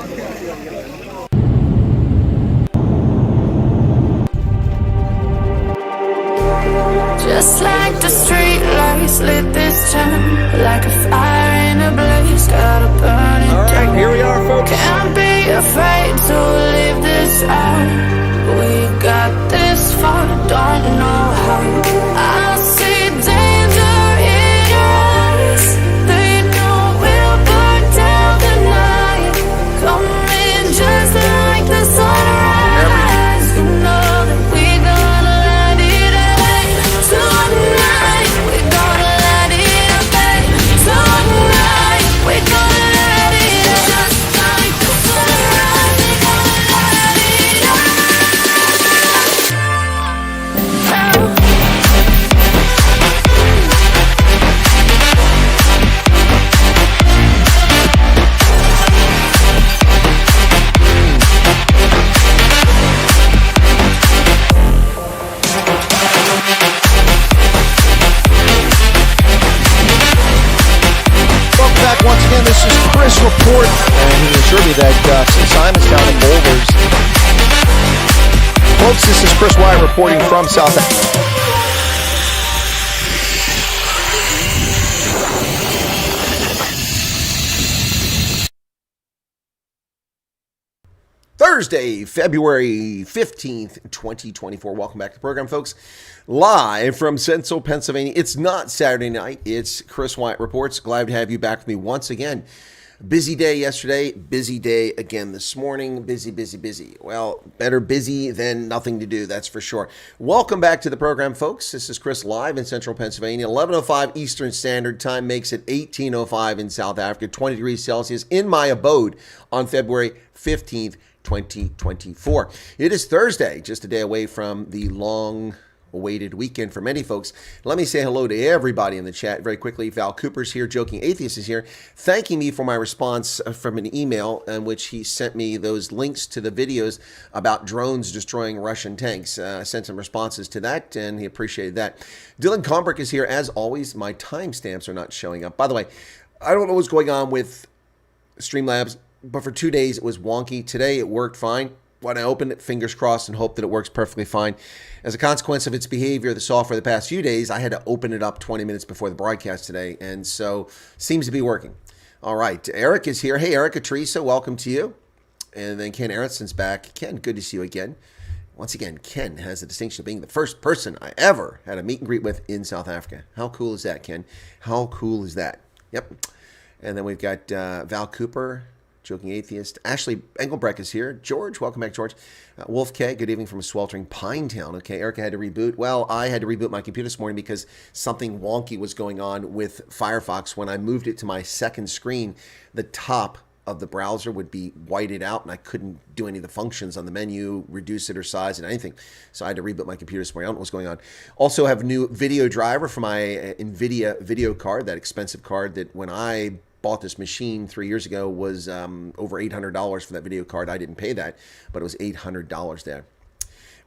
Just like the street lights lit this town, like a fire in a blaze, gotta burn it down. Here we are, folks. Can't be afraid to leave this out. We got this far, don't know how. I see danger in your eyes. They know we'll burn down the night. Coming just like the sunrise. You know that we gonna light it up tonight. We gonna light it up tonight. We gonna light it up just like the sunrise. We gonna light it up. Welcome back once again. This is Chris Report, and he assured me that since Simonstown and Boulders, folks, this is Chris Wyatt reporting from South Africa. Thursday, February 15th, 2024. Welcome back to the program, folks. Live from Central Pennsylvania. It's not Saturday night. It's Chris Wyatt Reports. Glad to have you back with me once again. Busy day yesterday. Busy day again this morning. Busy, busy, busy. Well, better busy than nothing to do, that's for sure. Welcome back to the program, folks. This is Chris live in Central Pennsylvania. 11:05 Eastern Standard Time makes it 18:05 in South Africa. 20 degrees Celsius in my abode on February 15th. 2024. It is Thursday, just a day away from the long-awaited weekend for many folks. Let me say hello to everybody in the chat very quickly. Val Cooper's here, Joking Atheist is here, thanking me for my response from an email in which he sent me those links to the videos about drones destroying Russian tanks. I sent some responses to that, and he appreciated that. Dylan Combrick is here, as always. My timestamps are not showing up. By the way, I don't know what's going on with Streamlabs, but for 2 days it was wonky. Today it worked fine. When I opened it, fingers crossed, and hope that it works perfectly fine. As a consequence of its behavior, the software the past few days, I had to open it up 20 minutes before the broadcast today, and so seems to be working. All right, Eric is here. Hey, Erica, Teresa, welcome to you. And then Ken Aronson's back. Ken, good to see you again. Once again, Ken has the distinction of being the first person I ever had a meet and greet with in South Africa. How cool is that, Ken? How cool is that? Yep. And then we've got Val Cooper, Joking Atheist. Ashley Engelbrecht is here. George, welcome back, George. Wolf K, good evening from a sweltering Pinetown. Okay, Erica had to reboot. Well, I had to reboot my computer this morning because something wonky was going on with Firefox. When I moved it to my second screen, the top of the browser would be whited out, and I couldn't do any of the functions on the menu, reduce it or size it, anything. So I had to reboot my computer this morning. I don't know what's going on. Also have a new video driver for my NVIDIA video card, that expensive card that when I bought this machine 3 years ago was over $800 for that video card. I didn't pay that, but it was $800 there.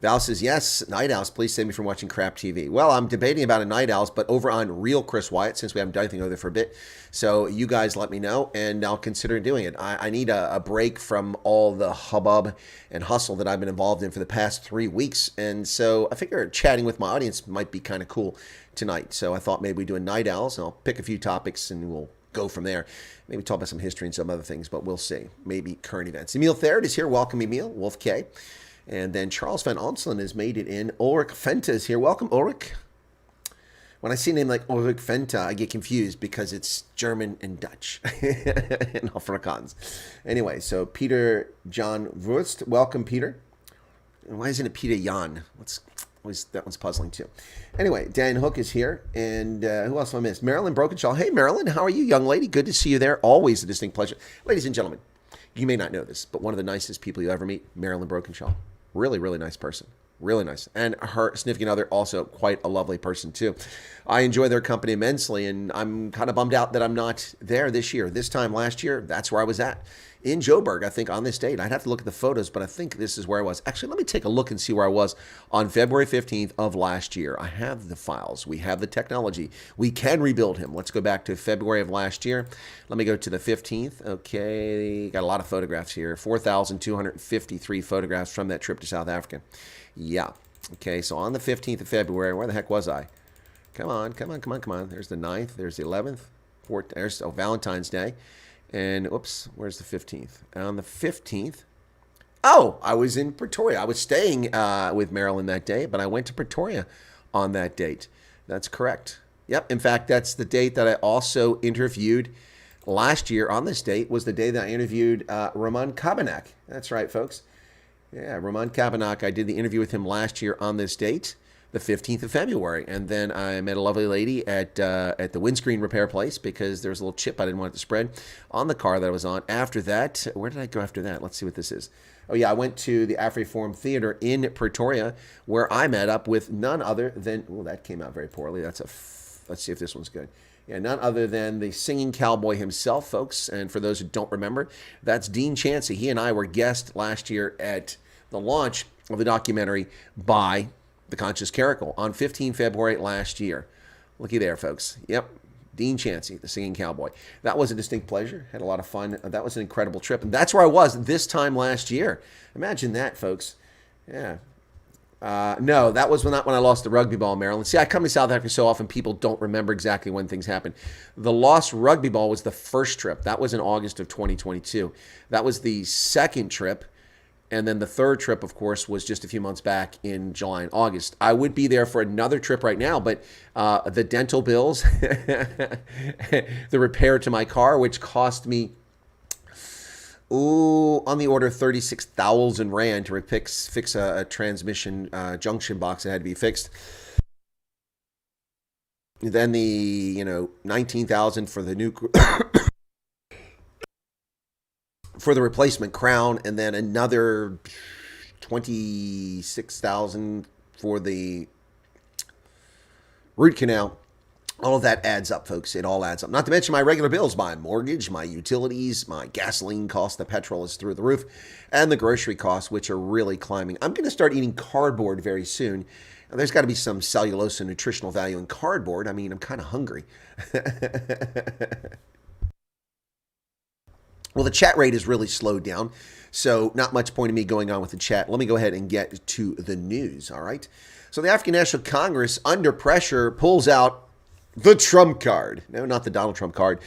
Val says, yes, Night Owls, please save me from watching crap TV. Well, I'm debating about a Night Owls, but over on Real Chris Wyatt, since we haven't done anything over there for a bit. So you guys let me know, and I'll consider doing it. I need a break from all the hubbub and hustle that I've been involved in for the past 3 weeks. And so I figure chatting with my audience might be kind of cool tonight. So I thought maybe we'd do a Night Owls, and I'll pick a few topics, and we'll go from there. Maybe talk about some history and some other things, but we'll see. Maybe current events. Emil Therrett is here. Welcome, Emil. Wolf K. And then Charles Van Onselen has made it in. Ulrich Fenta is here. Welcome, Ulrich. When I see a name like Ulrich Fenta, I get confused because it's German and Dutch and Afrikaans. Anyway, so Peter John Wurst. Welcome, Peter. And why isn't it Peter Jan? That one's puzzling too. Anyway, Dan Hook is here. And who else have I missed? Marilyn Brokenshaw. Hey, Marilyn, how are you, young lady? Good to see you there. Always a distinct pleasure. Ladies and gentlemen, you may not know this, but one of the nicest people you ever meet, Marilyn Brokenshaw. Really, really nice person. Really nice. And her significant other, also quite a lovely person too. I enjoy their company immensely, and I'm kind of bummed out that I'm not there this year. This time last year, that's where I was at. in Joburg, I think, on this date. I'd have to look at the photos, but I think this is where I was. Actually, let me take a look and see where I was on February 15th of last year. I have the files. We have the technology. We can rebuild him. Let's go back to February of last year. Let me go to the 15th. Okay, got a lot of photographs here. 4,253 photographs from that trip to South Africa. Yeah. Okay, so on the 15th of February, where the heck was I? Come on, come on, come on, come on. There's the 9th. There's the 11th. There's Valentine's Day. And, oops, where's the 15th? On the 15th, I was in Pretoria. I was staying with Marilyn that day, but I went to Pretoria on that date. That's correct. Yep, in fact, that's the date that I also interviewed last year. On this date was the day that I interviewed Ramon Cabanak. That's right, folks. Yeah, Ramon Cabanak. I did the interview with him last year on this date, the 15th of February. And then I met a lovely lady at the windscreen repair place because there was a little chip I didn't want it to spread on the car that I was on. After that, where did I go after that? Let's see what this is. Oh, yeah, I went to the AfriForum Theater in Pretoria where I met up with none other than, oh, that came out very poorly. Let's see if this one's good. Yeah, none other than the singing cowboy himself, folks. And for those who don't remember, that's Dean Chancey. He and I were guests last year at the launch of the documentary by The Conscious Caracal on 15 February last year. Looky there, folks. Yep, Dean Chancey, the singing cowboy. That was a distinct pleasure. Had a lot of fun. That was an incredible trip. And that's where I was this time last year. Imagine that, folks. Yeah. No, that was not when I lost the rugby ball in Maryland. See, I come to South Africa so often, people don't remember exactly when things happen. The lost rugby ball was the first trip. That was in August of 2022. That was the second trip. And then the third trip, of course, was just a few months back in July and August. I would be there for another trip right now, but the dental bills, the repair to my car, which cost me, on the order of 36,000 Rand to fix a transmission junction box that had to be fixed. Then the 19,000 for the new for the replacement crown, and then another 26,000 for the root canal. All of that adds up, folks. It all adds up. Not to mention my regular bills, my mortgage, my utilities, my gasoline cost, the petrol is through the roof, and the grocery costs, which are really climbing. I'm going to start eating cardboard very soon. Now, there's got to be some cellulose and nutritional value in cardboard. I mean, I'm kind of hungry. Well, the chat rate is really slowed down, so not much point in me going on with the chat. Let me go ahead and get to the news, all right? So the African National Congress, under pressure, pulls out the Trump card. No, not the Donald Trump card.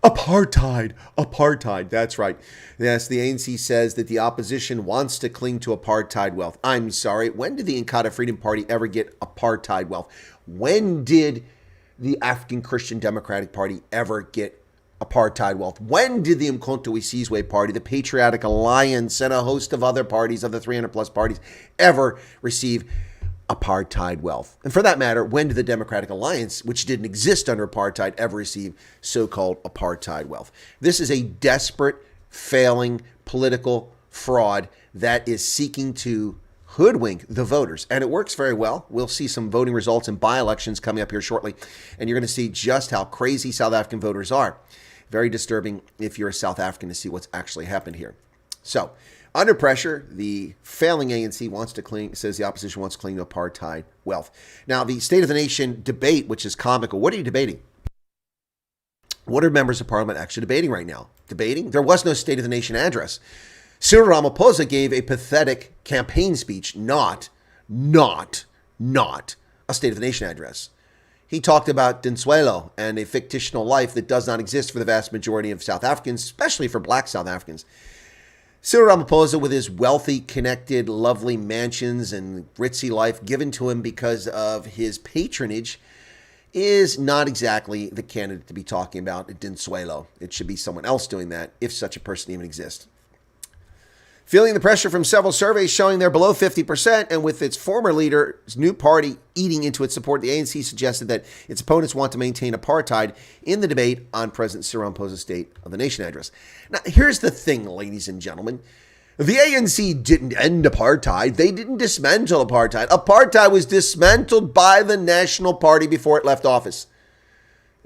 Apartheid. Apartheid. That's right. Yes, the ANC says that the opposition wants to cling to apartheid wealth. I'm sorry. When did the Inkatha Freedom Party ever get apartheid wealth? When did the African Christian Democratic Party ever get apartheid wealth? When did the Umkhonto we Sizwe Party, the Patriotic Alliance, and a host of other parties of the 300 plus parties ever receive apartheid wealth? And for that matter, when did the Democratic Alliance, which didn't exist under apartheid, ever receive so-called apartheid wealth? This is a desperate, failing political fraud that is seeking to hoodwink the voters. And it works very well. We'll see some voting results in by-elections coming up here shortly. And you're going to see just how crazy South African voters are. Very disturbing if you're a South African to see what's actually happened here. So, under pressure, the failing ANC says the opposition wants to cling to apartheid wealth. Now, the State of the Nation debate, which is comical. What are you debating? What are members of parliament actually debating right now? Debating? There was no State of the Nation address. Cyril Ramaphosa gave a pathetic campaign speech, not a State of the Nation address. He talked about Dinsuelo and a fictional life that does not exist for the vast majority of South Africans, especially for black South Africans. Cyril Ramaphosa, with his wealthy, connected, lovely mansions and ritzy life given to him because of his patronage, is not exactly the candidate to be talking about Dinsuelo. It should be someone else doing that, if such a person even exists. Feeling the pressure from several surveys showing they're below 50%, and with its former leader's new party eating into its support, the ANC suggested that its opponents want to maintain apartheid in the debate on President Cyril Ramaphosa's State of the Nation address. Now, here's the thing, ladies and gentlemen. The ANC didn't end apartheid. They didn't dismantle apartheid. Apartheid was dismantled by the National Party before it left office.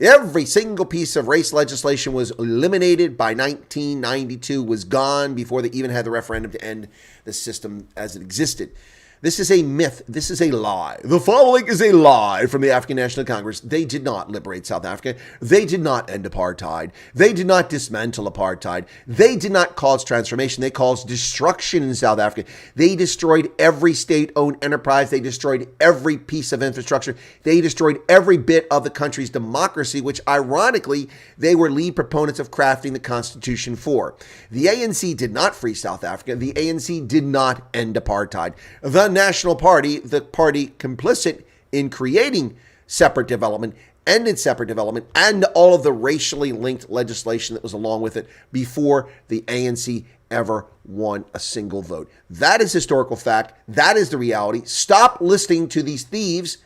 Every single piece of race legislation was eliminated by 1992, was gone before they even had the referendum to end the system as it existed. This is a myth. This is a lie. The following is a lie from the African National Congress. They did not liberate South Africa. They did not end apartheid. They did not dismantle apartheid. They did not cause transformation. They caused destruction in South Africa. They destroyed every state-owned enterprise. They destroyed every piece of infrastructure. They destroyed every bit of the country's democracy, which ironically, they were lead proponents of crafting the Constitution for. The ANC did not free South Africa. The ANC did not end apartheid. The National Party, the party complicit in creating separate development, ended separate development, and all of the racially linked legislation that was along with it before the ANC ever won a single vote. That is historical fact. That is the reality. Stop listening to these thieves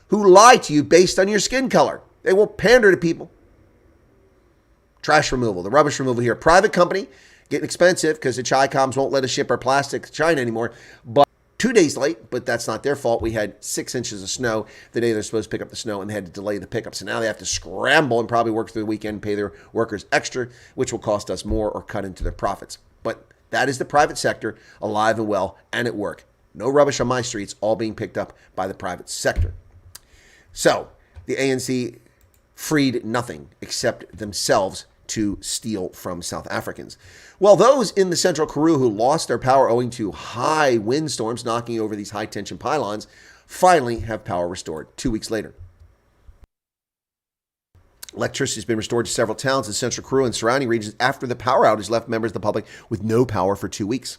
who lie to you based on your skin color. They will pander to people. Trash removal, the rubbish removal here. Private company, getting expensive because the Chi-Coms won't let us ship our plastic to China anymore. But 2 days late, but that's not their fault. We had 6 inches of snow the day they're supposed to pick up the snow, and they had to delay the pickup. So now they have to scramble and probably work through the weekend and pay their workers extra, which will cost us more or cut into their profits. But that is the private sector, alive and well, and at work. No rubbish on my streets, all being picked up by the private sector. So the ANC freed nothing except themselves to steal from South Africans. Well, those in the central Karoo who lost their power owing to high windstorms knocking over these high-tension pylons finally have power restored 2 weeks later. Electricity has been restored to several towns in central Karoo and surrounding regions after the power outage left members of the public with no power for 2 weeks.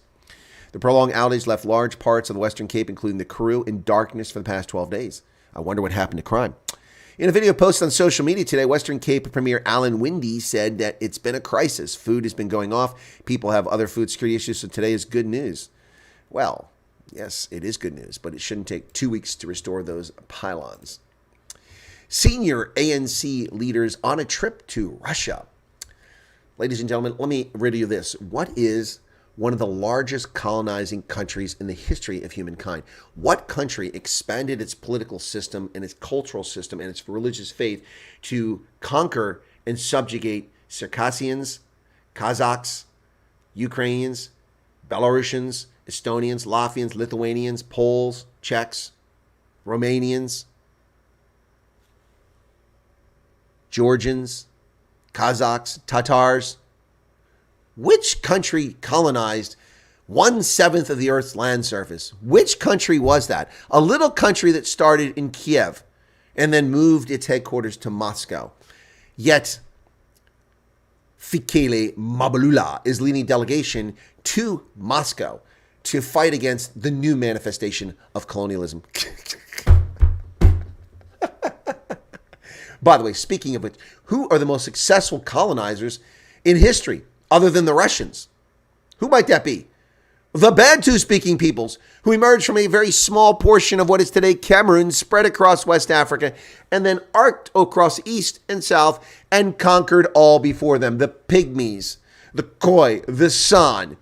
The prolonged outage left large parts of the Western Cape, including the Karoo, in darkness for the past 12 days. I wonder what happened to crime. In a video posted on social media today, Western Cape Premier Alan Windey said that it's been a crisis. Food has been going off. People have other food security issues, so today is good news. Well, yes, it is good news, but it shouldn't take 2 weeks to restore those pylons. Senior ANC leaders on a trip to Russia. Ladies and gentlemen, let me riddle you this. What is one of the largest colonizing countries in the history of humankind? What country expanded its political system and its cultural system and its religious faith to conquer and subjugate Circassians, Kazakhs, Ukrainians, Belarusians, Estonians, Latvians, Lithuanians, Poles, Czechs, Romanians, Georgians, Kazakhs, Tatars? Which country colonized 1/7 of the Earth's land surface? Which country was that? A little country that started in Kiev and then moved its headquarters to Moscow. Yet, Fikile Mabalula is leading a delegation to Moscow to fight against the new manifestation of colonialism. By the way, speaking of it, who are the most successful colonizers in history other than the Russians? Who might that be? The Bantu-speaking peoples who emerged from a very small portion of what is today Cameroon, spread across West Africa, and then arced across East and South and conquered all before them. The Pygmies, the Khoi, the San,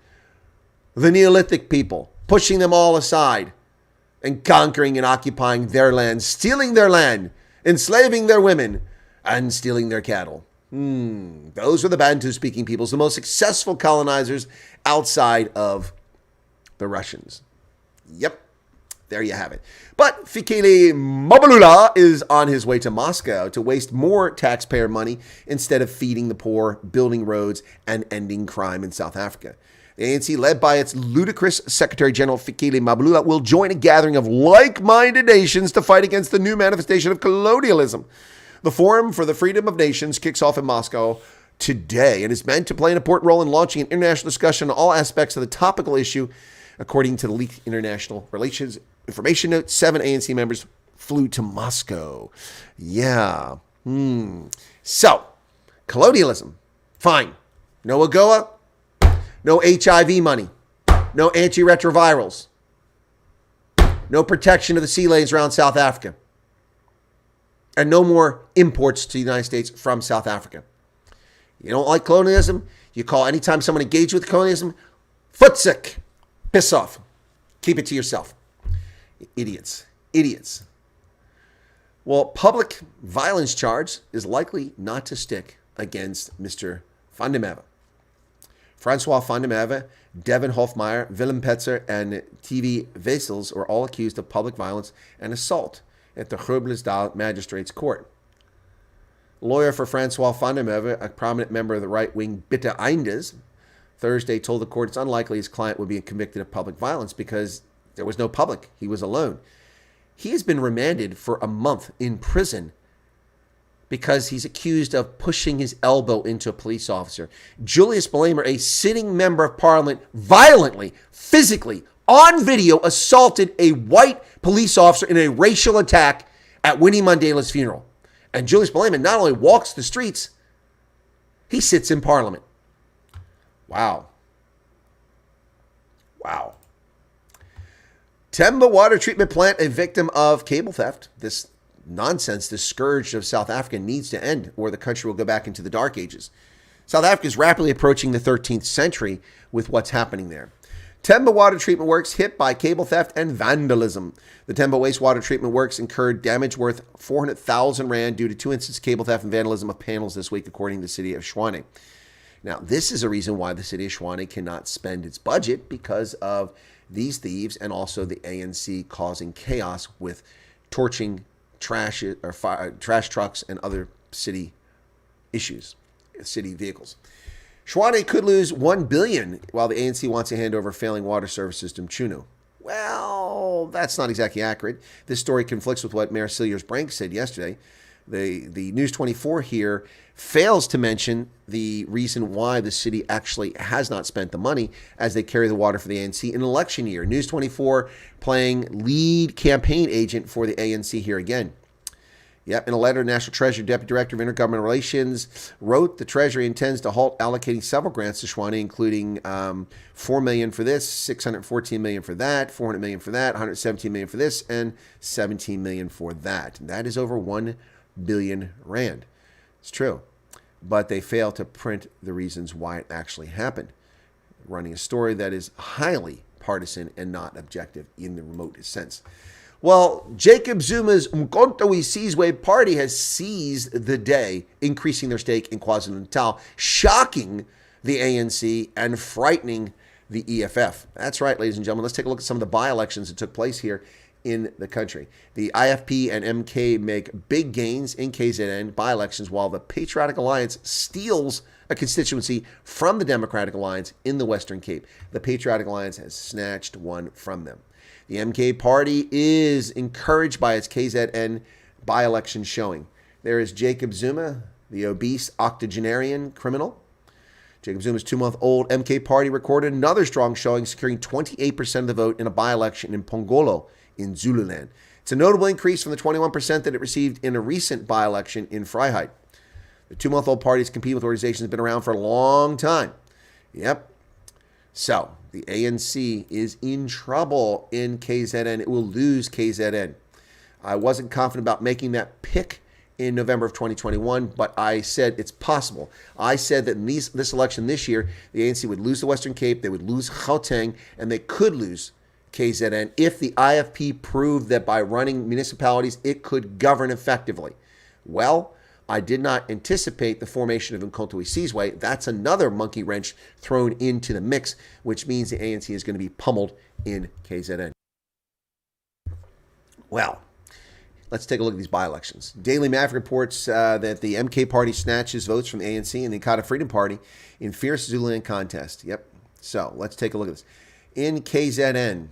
the Neolithic people, pushing them all aside and conquering and occupying their land, stealing their land, enslaving their women, and stealing their cattle. Those were the Bantu-speaking peoples, the most successful colonizers outside of the Russians. Yep, there you have it. But Fikile Mabalula is on his way to Moscow to waste more taxpayer money instead of feeding the poor, building roads, and ending crime in South Africa. The ANC, led by its ludicrous Secretary General Fikile Mabalula, will join a gathering of like-minded nations to fight against the new manifestation of colonialism. The Forum for the Freedom of Nations kicks off in Moscow today and is meant to play an important role in launching an international discussion on all aspects of the topical issue. According to the leaked international relations information note, 7 ANC members flew to Moscow. Yeah. So, colonialism. Fine. No AGOA. No HIV money. No antiretrovirals. No protection of the sea lanes around South Africa. And no more imports to the United States from South Africa. You don't like colonialism? You call anytime someone engages with colonialism, footsick. Piss off. Keep it to yourself. Idiots. Idiots. Well, public violence charge is likely not to stick against Mr. Van der Merwe. Francois van der Merwe, Devin Hofmeyer, Willem Petzer, and TV Wessels were all accused of public violence and assault at the Groblersdal Magistrates Court. Lawyer for Francois van der Merwe, a prominent member of the right-wing Bitte Eindes, Thursday told the court it's unlikely his client would be convicted of public violence because there was no public. He was alone. He has been remanded for a month in prison because he's accused of pushing his elbow into a police officer. Julius Malema, a sitting member of parliament, violently, physically, on video, assaulted a white police officer in a racial attack at Winnie Mandela's funeral. And Julius Malema not only walks the streets, he sits in parliament. Wow. Wow. Temba water treatment plant, a victim of cable theft. This nonsense, this scourge of South Africa needs to end, or the country will go back into the dark ages. South Africa is rapidly approaching the 13th century with what's happening there. Temba water treatment works hit by cable theft and vandalism. The Temba wastewater treatment works incurred damage worth 400,000 rand due to 2 instances of cable theft and vandalism of panels this week, according to the city of Tshwane. Now, this is a reason why the city of Tshwane cannot spend its budget, because of these thieves and also the ANC causing chaos with torching trash trucks and other city issues, city vehicles. Tshwane could lose 1 billion while the ANC wants to hand over failing water services to Mchunu. Well, that's not exactly accurate. This story conflicts with what Mayor Cilliers Brank said yesterday. The News 24 here fails to mention the reason why the city actually has not spent the money as they carry the water for the ANC in election year. News 24 playing lead campaign agent for the ANC here again. Yep, in a letter, National Treasury Deputy Director of Intergovernmental Relations wrote the Treasury intends to halt allocating several grants to Tshwane, including $4 million for this, $614 million for that, $400 million for that, $117 million for this, and $17 million for that. And that is over 1 billion rand. It's true. But they fail to print the reasons why it actually happened, running a story that is highly partisan and not objective in the remotest sense. Well, Jacob Zuma's Umkhonto we Sizwe party has seized the day, increasing their stake in KwaZulu-Natal, shocking the ANC and frightening the EFF. That's right, ladies and gentlemen. Let's take a look at some of the by-elections that took place here in the country. The IFP and MK make big gains in KZN by-elections, while the Patriotic Alliance steals a constituency from the Democratic Alliance in the Western Cape. The Patriotic Alliance has snatched one from them. The MK party is encouraged by its KZN by-election showing. There is Jacob Zuma, the obese octogenarian criminal. Jacob Zuma's 2-month-old MK party recorded another strong showing, securing 28% of the vote in a by-election in Pongolo in Zululand. It's a notable increase from the 21% that it received in a recent by-election in Vryheid. The 2-month-old parties compete with organizations that have been around for a long time. Yep. So, the ANC is in trouble in KZN. It will lose KZN. I wasn't confident about making that pick in November of 2021, but I said it's possible. I said that in this election this year, the ANC would lose the Western Cape, they would lose Gauteng, and they could lose KZN if the IFP proved that by running municipalities, it could govern effectively. Well, I did not anticipate the formation of Umkhonto we Sizwe. That's another monkey wrench thrown into the mix, which means the ANC is going to be pummeled in KZN. Well, let's take a look at these by-elections. Daily Maverick reports that the MK party snatches votes from the ANC and the Inkatha Freedom Party in fierce Zululand contest. Yep. So let's take a look at this. In KZN,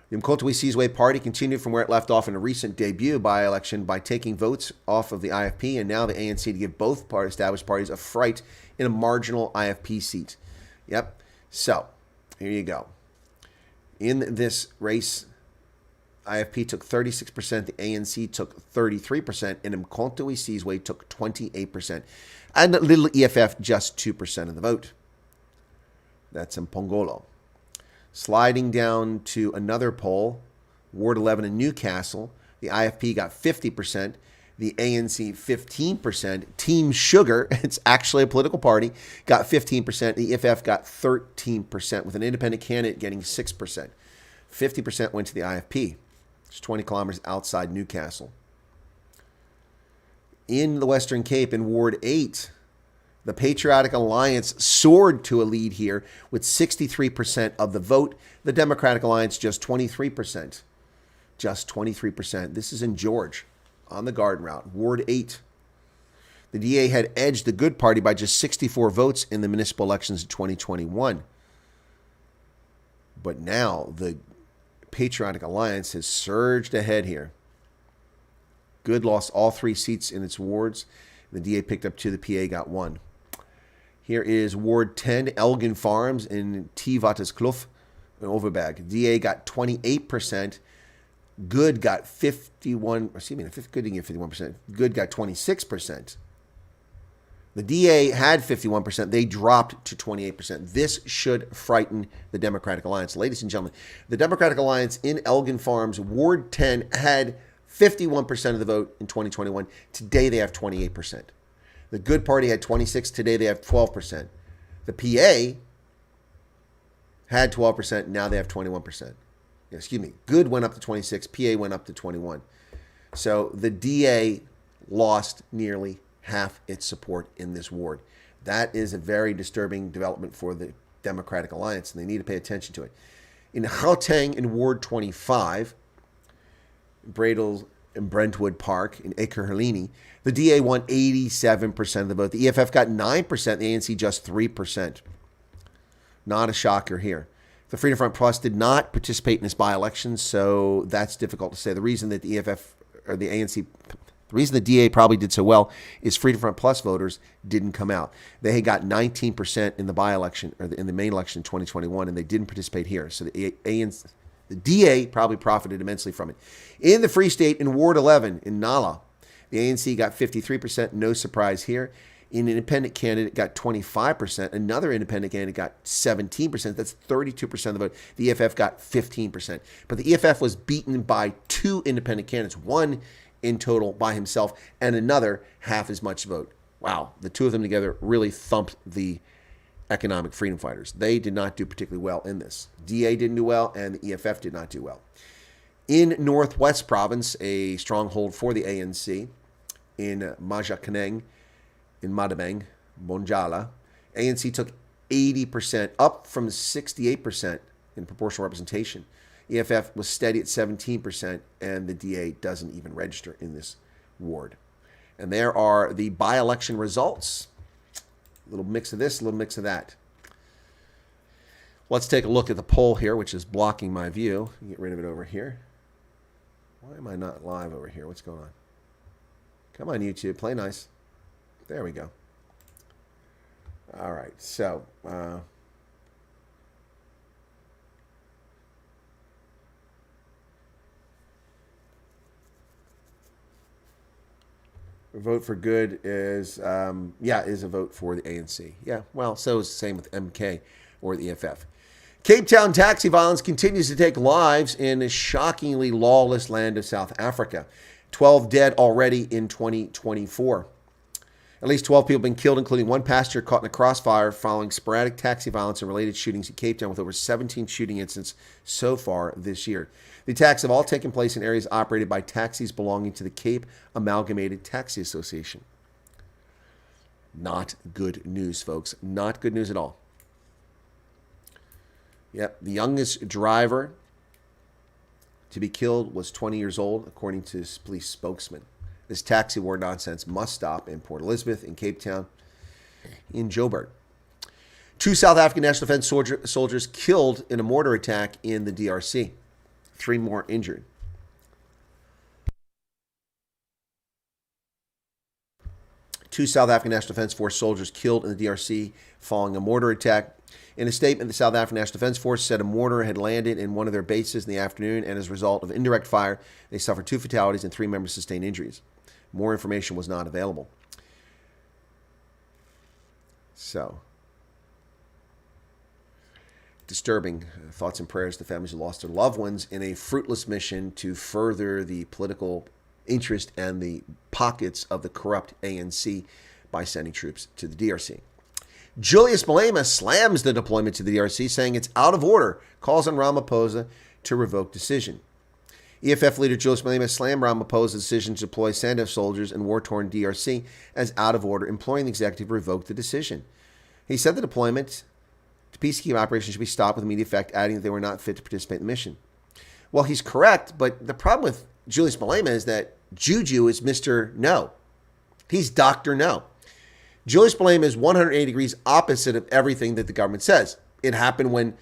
the Umkhonto we Sizwe party continued from where it left off in a recent debut by-election by taking votes off of the IFP, and now the ANC to give both established parties a fright in a marginal IFP seat. Yep. So, here you go. In this race, IFP took 36%, the ANC took 33%, and Umkhonto we Sizwe took 28%. And little EFF just 2% of the vote. That's in Pongolo. Sliding down to another poll, Ward 11 in Newcastle, the IFP got 50%, the ANC 15%, Team Sugar, it's actually a political party, got 15%, the EFF got 13%, with an independent candidate getting 6%. 50% went to the IFP. It's 20 kilometers outside Newcastle. In the Western Cape in Ward 8, the Patriotic Alliance soared to a lead here with 63% of the vote. The Democratic Alliance just 23%. Just 23%. This is in George on the Garden Route, Ward 8. The DA had edged the Good Party by just 64 votes in the municipal elections in 2021. But now the Patriotic Alliance has surged ahead here. Good lost all 3 seats in its wards. The DA picked up 2. The PA got 1. Here is Ward 10, Elgin Farms in T-Waterskloof in Overberg. DA got 28%. Good got 51. Excuse me, Good didn't get 51%. Good got 26%. The DA had 51%. They dropped to 28%. This should frighten the Democratic Alliance. Ladies and gentlemen, the Democratic Alliance in Elgin Farms, Ward 10, had 51% of the vote in 2021. Today, they have 28%. The Good Party had 26%. Today, they have 12%. The PA had 12%. Now they have 21%. Excuse me. Good went up to 26. PA went up to 21. So the DA lost nearly half its support in this ward. That is a very disturbing development for the Democratic Alliance, and they need to pay attention to it. In Gauteng, in Ward 25, Bradel and Brentwood Park in Ekurhuleni, the DA won 87% of the vote. The EFF got 9%, the ANC just 3%. Not a shocker here. The Freedom Front Plus did not participate in this by-election, so that's difficult to say. The reason that the EFF or the ANC, the reason the DA probably did so well is Freedom Front Plus voters didn't come out. They had got 19% in the by-election or in the main election in 2021, and they didn't participate here. So the ANC, the DA probably profited immensely from it. In the Free State, in Ward 11, in Nala, the ANC got 53%. No surprise here. An independent candidate got 25%. Another independent candidate got 17%. That's 32% of the vote. The EFF got 15%. But the EFF was beaten by 2 independent candidates, one in total by himself, and another half as much vote. Wow. The 2 of them together really thumped the economic freedom fighters. They did not do particularly well in this. DA didn't do well, and the EFF did not do well. In Northwest Province, a stronghold for the ANC, in Majakaneng, in Madabang, Bonjala, ANC took 80%, up from 68% in proportional representation. EFF was steady at 17%, and the DA doesn't even register in this ward. And there are the by-election results. A little mix of this, a little mix of that. Let's take a look at the poll here, which is blocking my view. Get rid of it over here. Why am I not live over here? What's going on? Come on, YouTube. Play nice. There we go. All right. So, vote for good is, is a vote for the ANC. Yeah, well, so is the same with MK or the EFF. Cape Town taxi violence continues to take lives in a shockingly lawless land of South Africa. 12 dead already in 2024. At least 12 people have been killed, including one passenger caught in a crossfire following sporadic taxi violence and related shootings in Cape Town, with over 17 shooting incidents so far this year. The attacks have all taken place in areas operated by taxis belonging to the Cape Amalgamated Taxi Association. Not good news, folks. Not good news at all. Yep, the youngest driver to be killed was 20 years old, according to police spokesman. This taxi war nonsense must stop in Port Elizabeth, in Cape Town, in Joburg. 2 South African National Defense soldiers killed in a mortar attack in the DRC. 3 more injured. Two South African National Defense Force soldiers killed in the DRC following a mortar attack. In a statement, the South African National Defense Force said a mortar had landed in one of their bases in the afternoon, and as a result of indirect fire, they suffered 2 fatalities and 3 members sustained injuries. More information was not available. So, disturbing. Thoughts and prayers to families who lost their loved ones in a fruitless mission to further the political interest and the pockets of the corrupt ANC by sending troops to the DRC. Julius Malema slams the deployment to the DRC, saying it's out of order, calls on Ramaphosa to revoke decision. EFF leader Julius Malema slammed Ram opposed the decision to deploy SANDF soldiers in war-torn DRC as out of order, imploring the executive to revoke the decision. He said the deployment to peacekeeping operations should be stopped with immediate effect, adding that they were not fit to participate in the mission. Well, he's correct, but the problem with Julius Malema is that Juju is Mr. No. He's Dr. No. Julius Malema is 180 degrees opposite of everything that the government says. It happened when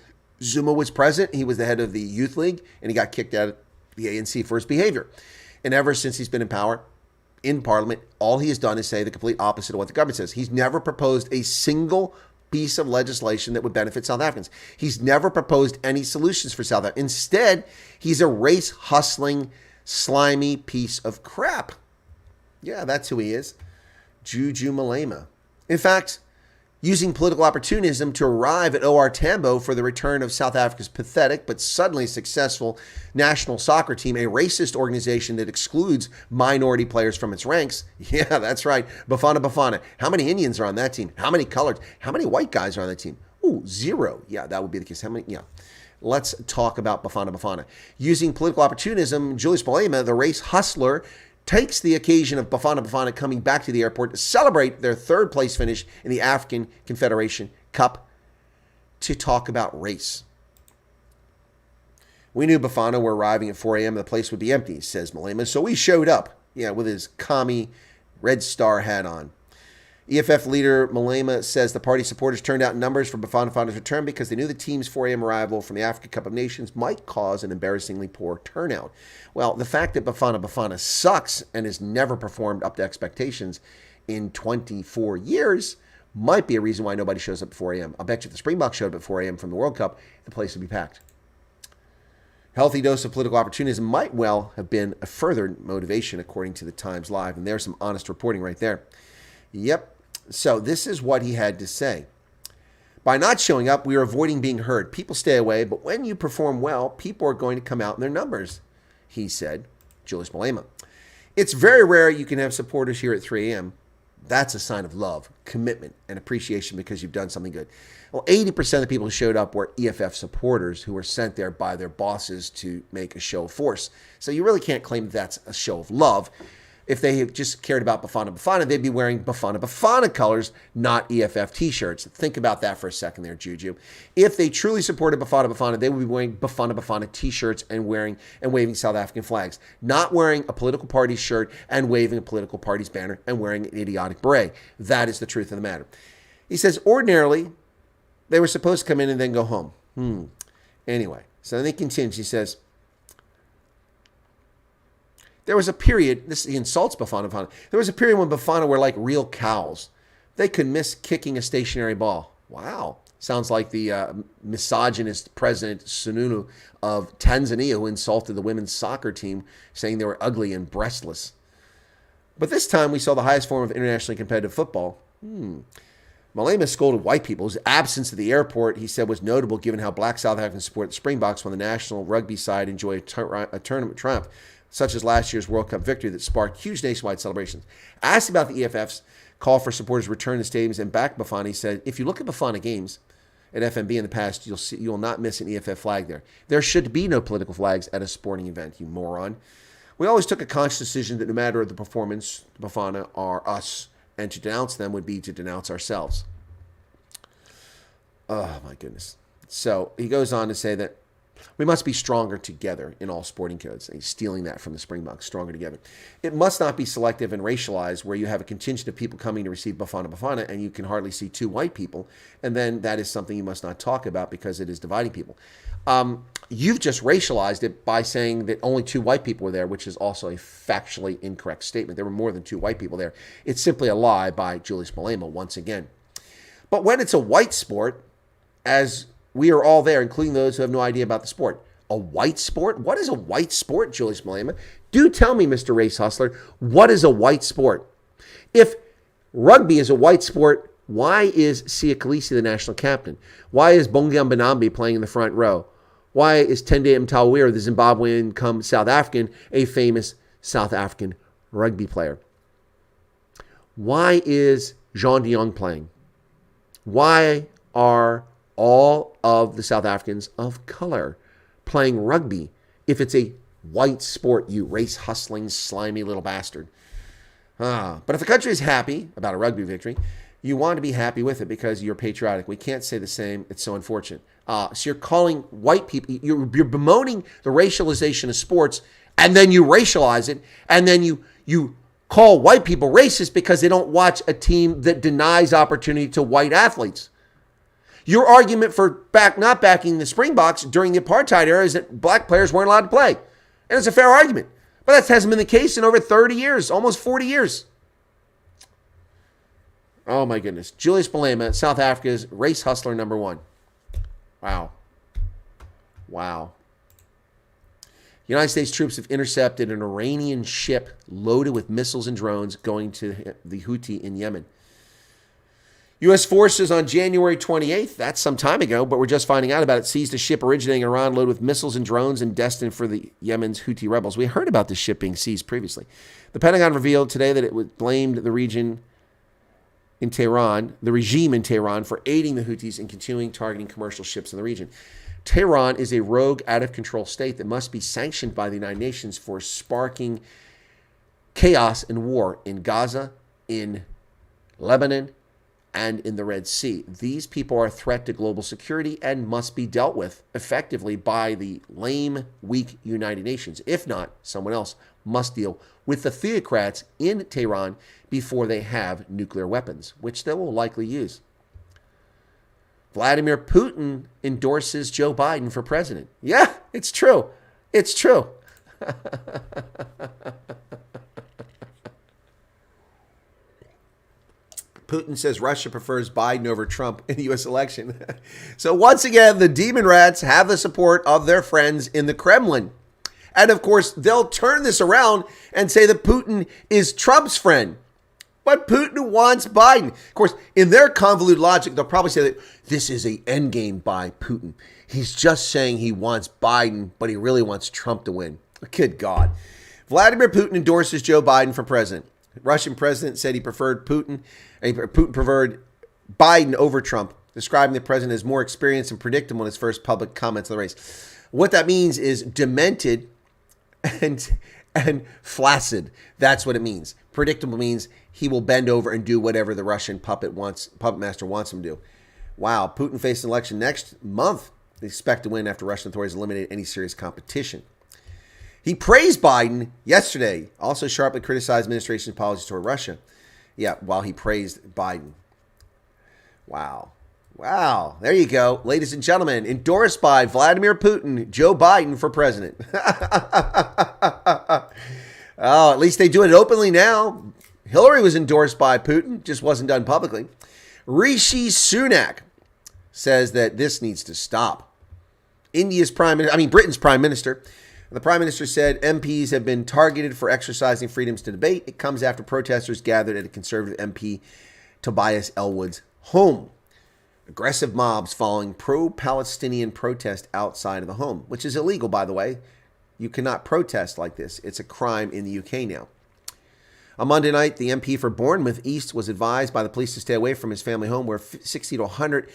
Zuma was president. He was the head of the Youth League, and he got kicked out of the ANC for his behavior. And ever since he's been in power, in Parliament, all he has done is say the complete opposite of what the government says. He's never proposed a single piece of legislation that would benefit South Africans. He's never proposed any solutions for South Africa. Instead, he's a race-hustling, slimy piece of crap. Yeah, that's who he is. Juju Malema. In fact, using political opportunism to arrive at OR Tambo for the return of South Africa's pathetic but suddenly successful national soccer team, a racist organization that excludes minority players from its ranks. Yeah, that's right. Bafana Bafana. How many Indians are on that team? How many colored? How many white guys are on that team? Ooh, 0. Yeah, that would be the case. How many? Yeah. Let's talk about Bafana Bafana. Using political opportunism, Julius Malema, the race hustler, takes the occasion of Bafana Bafana coming back to the airport to celebrate their third place finish in the African Confederation Cup to talk about race. We knew Bafana were arriving at 4 a.m. and the place would be empty, says Malema, so we showed up, with his commie Red Star hat on. EFF leader Malema says the party supporters turned out in numbers for Bafana Bafana's return because they knew the team's 4 a.m. arrival from the Africa Cup of Nations might cause an embarrassingly poor turnout. Well, the fact that Bafana Bafana sucks and has never performed up to expectations in 24 years might be a reason why nobody shows up at 4 a.m. I'll bet you if the Springboks showed up at 4 a.m. from the World Cup, the place would be packed. Healthy dose of political opportunism might well have been a further motivation, according to the Times Live, and there's some honest reporting right there. Yep. So this is what he had to say. By not showing up, we are avoiding being heard. People stay away, but when you perform well, people are going to come out in their numbers, he said, Julius Malema. It's very rare you can have supporters here at 3 a.m. That's a sign of love, commitment, and appreciation because you've done something good. Well, 80% of the people who showed up were EFF supporters who were sent there by their bosses to make a show of force. So you really can't claim that's a show of love. If they just cared about Bafana Bafana, they'd be wearing Bafana Bafana colors, not EFF t-shirts. Think about that for a second there, Juju. If they truly supported Bafana Bafana, they would be wearing Bafana Bafana t-shirts and waving South African flags, not wearing a political party shirt and waving a political party's banner and wearing an idiotic beret. That is the truth of the matter. He says, ordinarily, they were supposed to come in and then go home. Anyway, so then he continues. He says, there was a period, he insults Bafana Bafana. There was a period when Bafana were like real cows. They could miss kicking a stationary ball. Wow. Sounds like the misogynist President Sununu of Tanzania who insulted the women's soccer team, saying they were ugly and breastless. But this time we saw the highest form of internationally competitive football. Malema scolded white people. His absence at the airport, he said, was notable given how black South Africans support the Springboks when the national rugby side enjoyed a tournament triumph, such as last year's World Cup victory that sparked huge nationwide celebrations. Asked about the EFF's call for supporters to return to stadiums and back Bafana, he said, if you look at Bafana games at FMB in the past, you will not miss an EFF flag there. There should be no political flags at a sporting event, you moron. We always took a conscious decision that no matter the performance, Bafana are us, and to denounce them would be to denounce ourselves. Oh, my goodness. So he goes on to say that we must be stronger together in all sporting codes. And he's stealing that from the Springboks, stronger together. It must not be selective and racialized where you have a contingent of people coming to receive Bafana Bafana and you can hardly see 2 white people. And then that is something you must not talk about because it is dividing people. You've just racialized it by saying that only 2 white people were there, which is also a factually incorrect statement. There were more than 2 white people there. It's simply a lie by Julius Malema once again. But when it's a white sport, as we are all there, including those who have no idea about the sport. A white sport? What is a white sport, Julius Malema? Do tell me, Mr. Race Hustler, what is a white sport? If rugby is a white sport, why is Siya Kolisi the national captain? Why is Bongiam Benambi playing in the front row? Why is Tende Mtawira, the Zimbabwean come South African, a famous South African rugby player? Why is Jean de Jong playing? Why are all of the South Africans of color playing rugby if it's a white sport, you race hustling, slimy little bastard. But if the country is happy about a rugby victory, you want to be happy with it because you're patriotic. We can't say the same. It's so unfortunate. So you're calling white people, you're bemoaning the racialization of sports, and then you racialize it, and then you call white people racist because they don't watch a team that denies opportunity to white athletes. Your argument for not backing the Springboks during the apartheid era is that black players weren't allowed to play. And it's a fair argument. But that hasn't been the case in over 30 years, almost 40 years. Oh my goodness. Julius Malema, South Africa's race hustler number 1. Wow. United States troops have intercepted an Iranian ship loaded with missiles and drones going to the Houthi in Yemen. U.S. forces on January 28th, that's some time ago, but we're just finding out about it, seized a ship originating in Iran loaded with missiles and drones and destined for the Yemen's Houthi rebels. We heard about this ship being seized previously. The Pentagon revealed today that it blamed the regime in Tehran for aiding the Houthis in continuing targeting commercial ships in the region. Tehran is a rogue, out-of-control state that must be sanctioned by the United Nations for sparking chaos and war in Gaza, in Lebanon, and in the Red Sea. These people are a threat to global security and must be dealt with effectively by the lame, weak United Nations. If not, someone else must deal with the theocrats in Tehran before they have nuclear weapons, which they will likely use. Vladimir Putin endorses Joe Biden for president. Yeah, it's true. It's true. Putin says Russia prefers Biden over Trump in the U.S. election. So once again, the demon rats have the support of their friends in the Kremlin. And of course, they'll turn this around and say that Putin is Trump's friend. But Putin wants Biden. Of course, in their convoluted logic, they'll probably say that this is an endgame by Putin. He's just saying he wants Biden, but he really wants Trump to win. Good God. Vladimir Putin endorses Joe Biden for president. The Russian president said he preferred Putin preferred Biden over Trump, describing the president as more experienced and predictable in his first public comments on the race. What that means is demented and flaccid. That's what it means. Predictable means he will bend over and do whatever the Russian puppet master wants him to do. Wow, Putin faces an election next month. They expect to win after Russian authorities eliminated any serious competition. He praised Biden yesterday, also sharply criticized administration's policies toward Russia. Yeah, while he praised Biden. Wow. There you go. Ladies and gentlemen, endorsed by Vladimir Putin, Joe Biden for president. Oh, at least they do it openly now. Hillary was endorsed by Putin, just wasn't done publicly. Rishi Sunak says that this needs to stop. Britain's prime minister. The prime minister said MPs have been targeted for exercising freedoms to debate. It comes after protesters gathered at a conservative MP, Tobias Ellwood's home. Aggressive mobs following pro-Palestinian protest outside of the home, which is illegal, by the way. You cannot protest like this. It's a crime in the UK now. On Monday night, the MP for Bournemouth East was advised by the police to stay away from his family home, where 60 to 100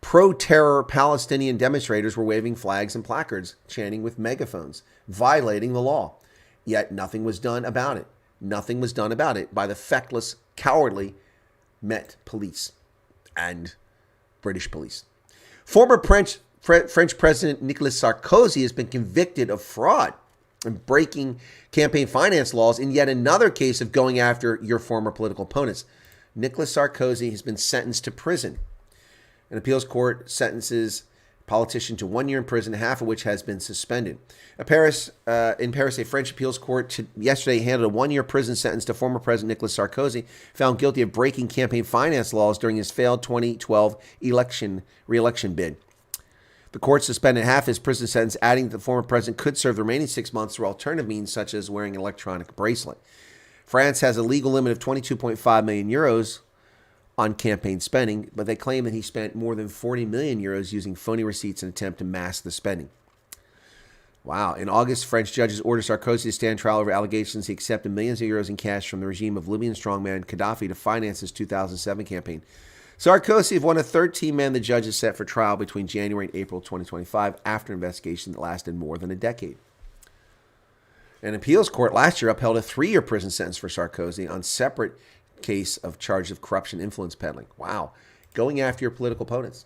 pro-terror Palestinian demonstrators were waving flags and placards, chanting with megaphones, violating the law. Yet nothing was done about it. Nothing was done about it by the feckless, cowardly Met police and British police. Former French President Nicolas Sarkozy has been convicted of fraud and breaking campaign finance laws in yet another case of going after your former political opponents. Nicolas Sarkozy has been sentenced to prison. An appeals court sentences a politician to 1 year in prison, half of which has been suspended. In Paris, a French appeals court yesterday handed a 1 year prison sentence to former President Nicolas Sarkozy, found guilty of breaking campaign finance laws during his failed 2012 re-election bid. The court suspended half his prison sentence, adding that the former president could serve the remaining 6 months through alternative means such as wearing an electronic bracelet. France has a legal limit of 22.5 million euros on campaign spending, but they claim that he spent more than 40 million euros using phony receipts in an attempt to mask the spending. Wow. In August, French judges ordered Sarkozy to stand trial over allegations he accepted millions of euros in cash from the regime of Libyan strongman Gaddafi to finance his 2007 campaign. Sarkozy is one of 13 men the judges set for trial between January and April 2025 after an investigation that lasted more than a decade. An appeals court last year upheld a 3-year prison sentence for Sarkozy on separate case of charge of corruption, influence peddling. Wow. Going after your political opponents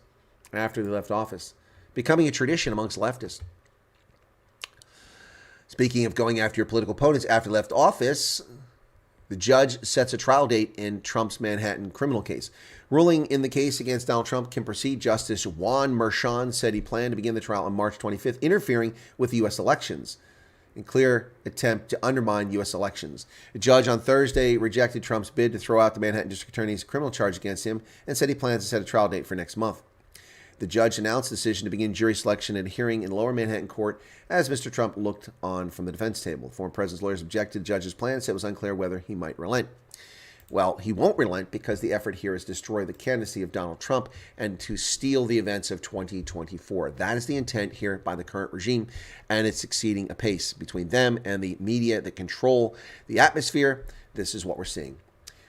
after they left office. Becoming a tradition amongst leftists. Speaking of going after your political opponents after they left office, the judge sets a trial date in Trump's Manhattan criminal case. Ruling in the case against Donald Trump can proceed, Justice Juan Merchan said he planned to begin the trial on March 25th, interfering with the U.S. elections in clear attempt to undermine U.S. elections. The judge on Thursday rejected Trump's bid to throw out the Manhattan District Attorney's criminal charge against him and said he plans to set a trial date for next month. The judge announced the decision to begin jury selection at a hearing in Lower Manhattan Court as Mr. Trump looked on from the defense table. The former president's lawyers objected to the judge's plan and said it was unclear whether he might relent. Well, he won't relent because the effort here is to destroy the candidacy of Donald Trump and to steal the events of 2024. That is the intent here by the current regime, and it's succeeding apace between them and the media that control the atmosphere. This is what we're seeing.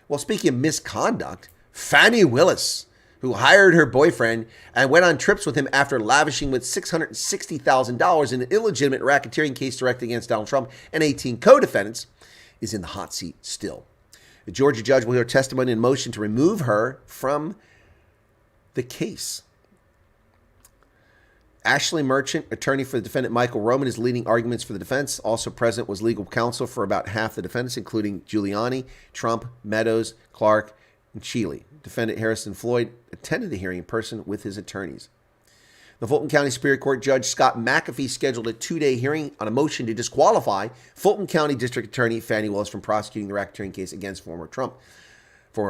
Well, speaking of misconduct, Fani Willis, who hired her boyfriend and went on trips with him after lavishing with $660,000 in an illegitimate racketeering case directed against Donald Trump and 18 co-defendants, is in the hot seat still. The Georgia judge will hear testimony in motion to remove her from the case. Ashley Merchant, attorney for the defendant Michael Roman, is leading arguments for the defense. Also present was legal counsel for about half the defendants, including Giuliani, Trump, Meadows, Clark, and Shealy. Defendant Harrison Floyd attended the hearing in person with his attorneys. The Fulton County Superior Court Judge Scott McAfee scheduled a 2-day hearing on a motion to disqualify Fulton County District Attorney Fani Willis from prosecuting the racketeering case against former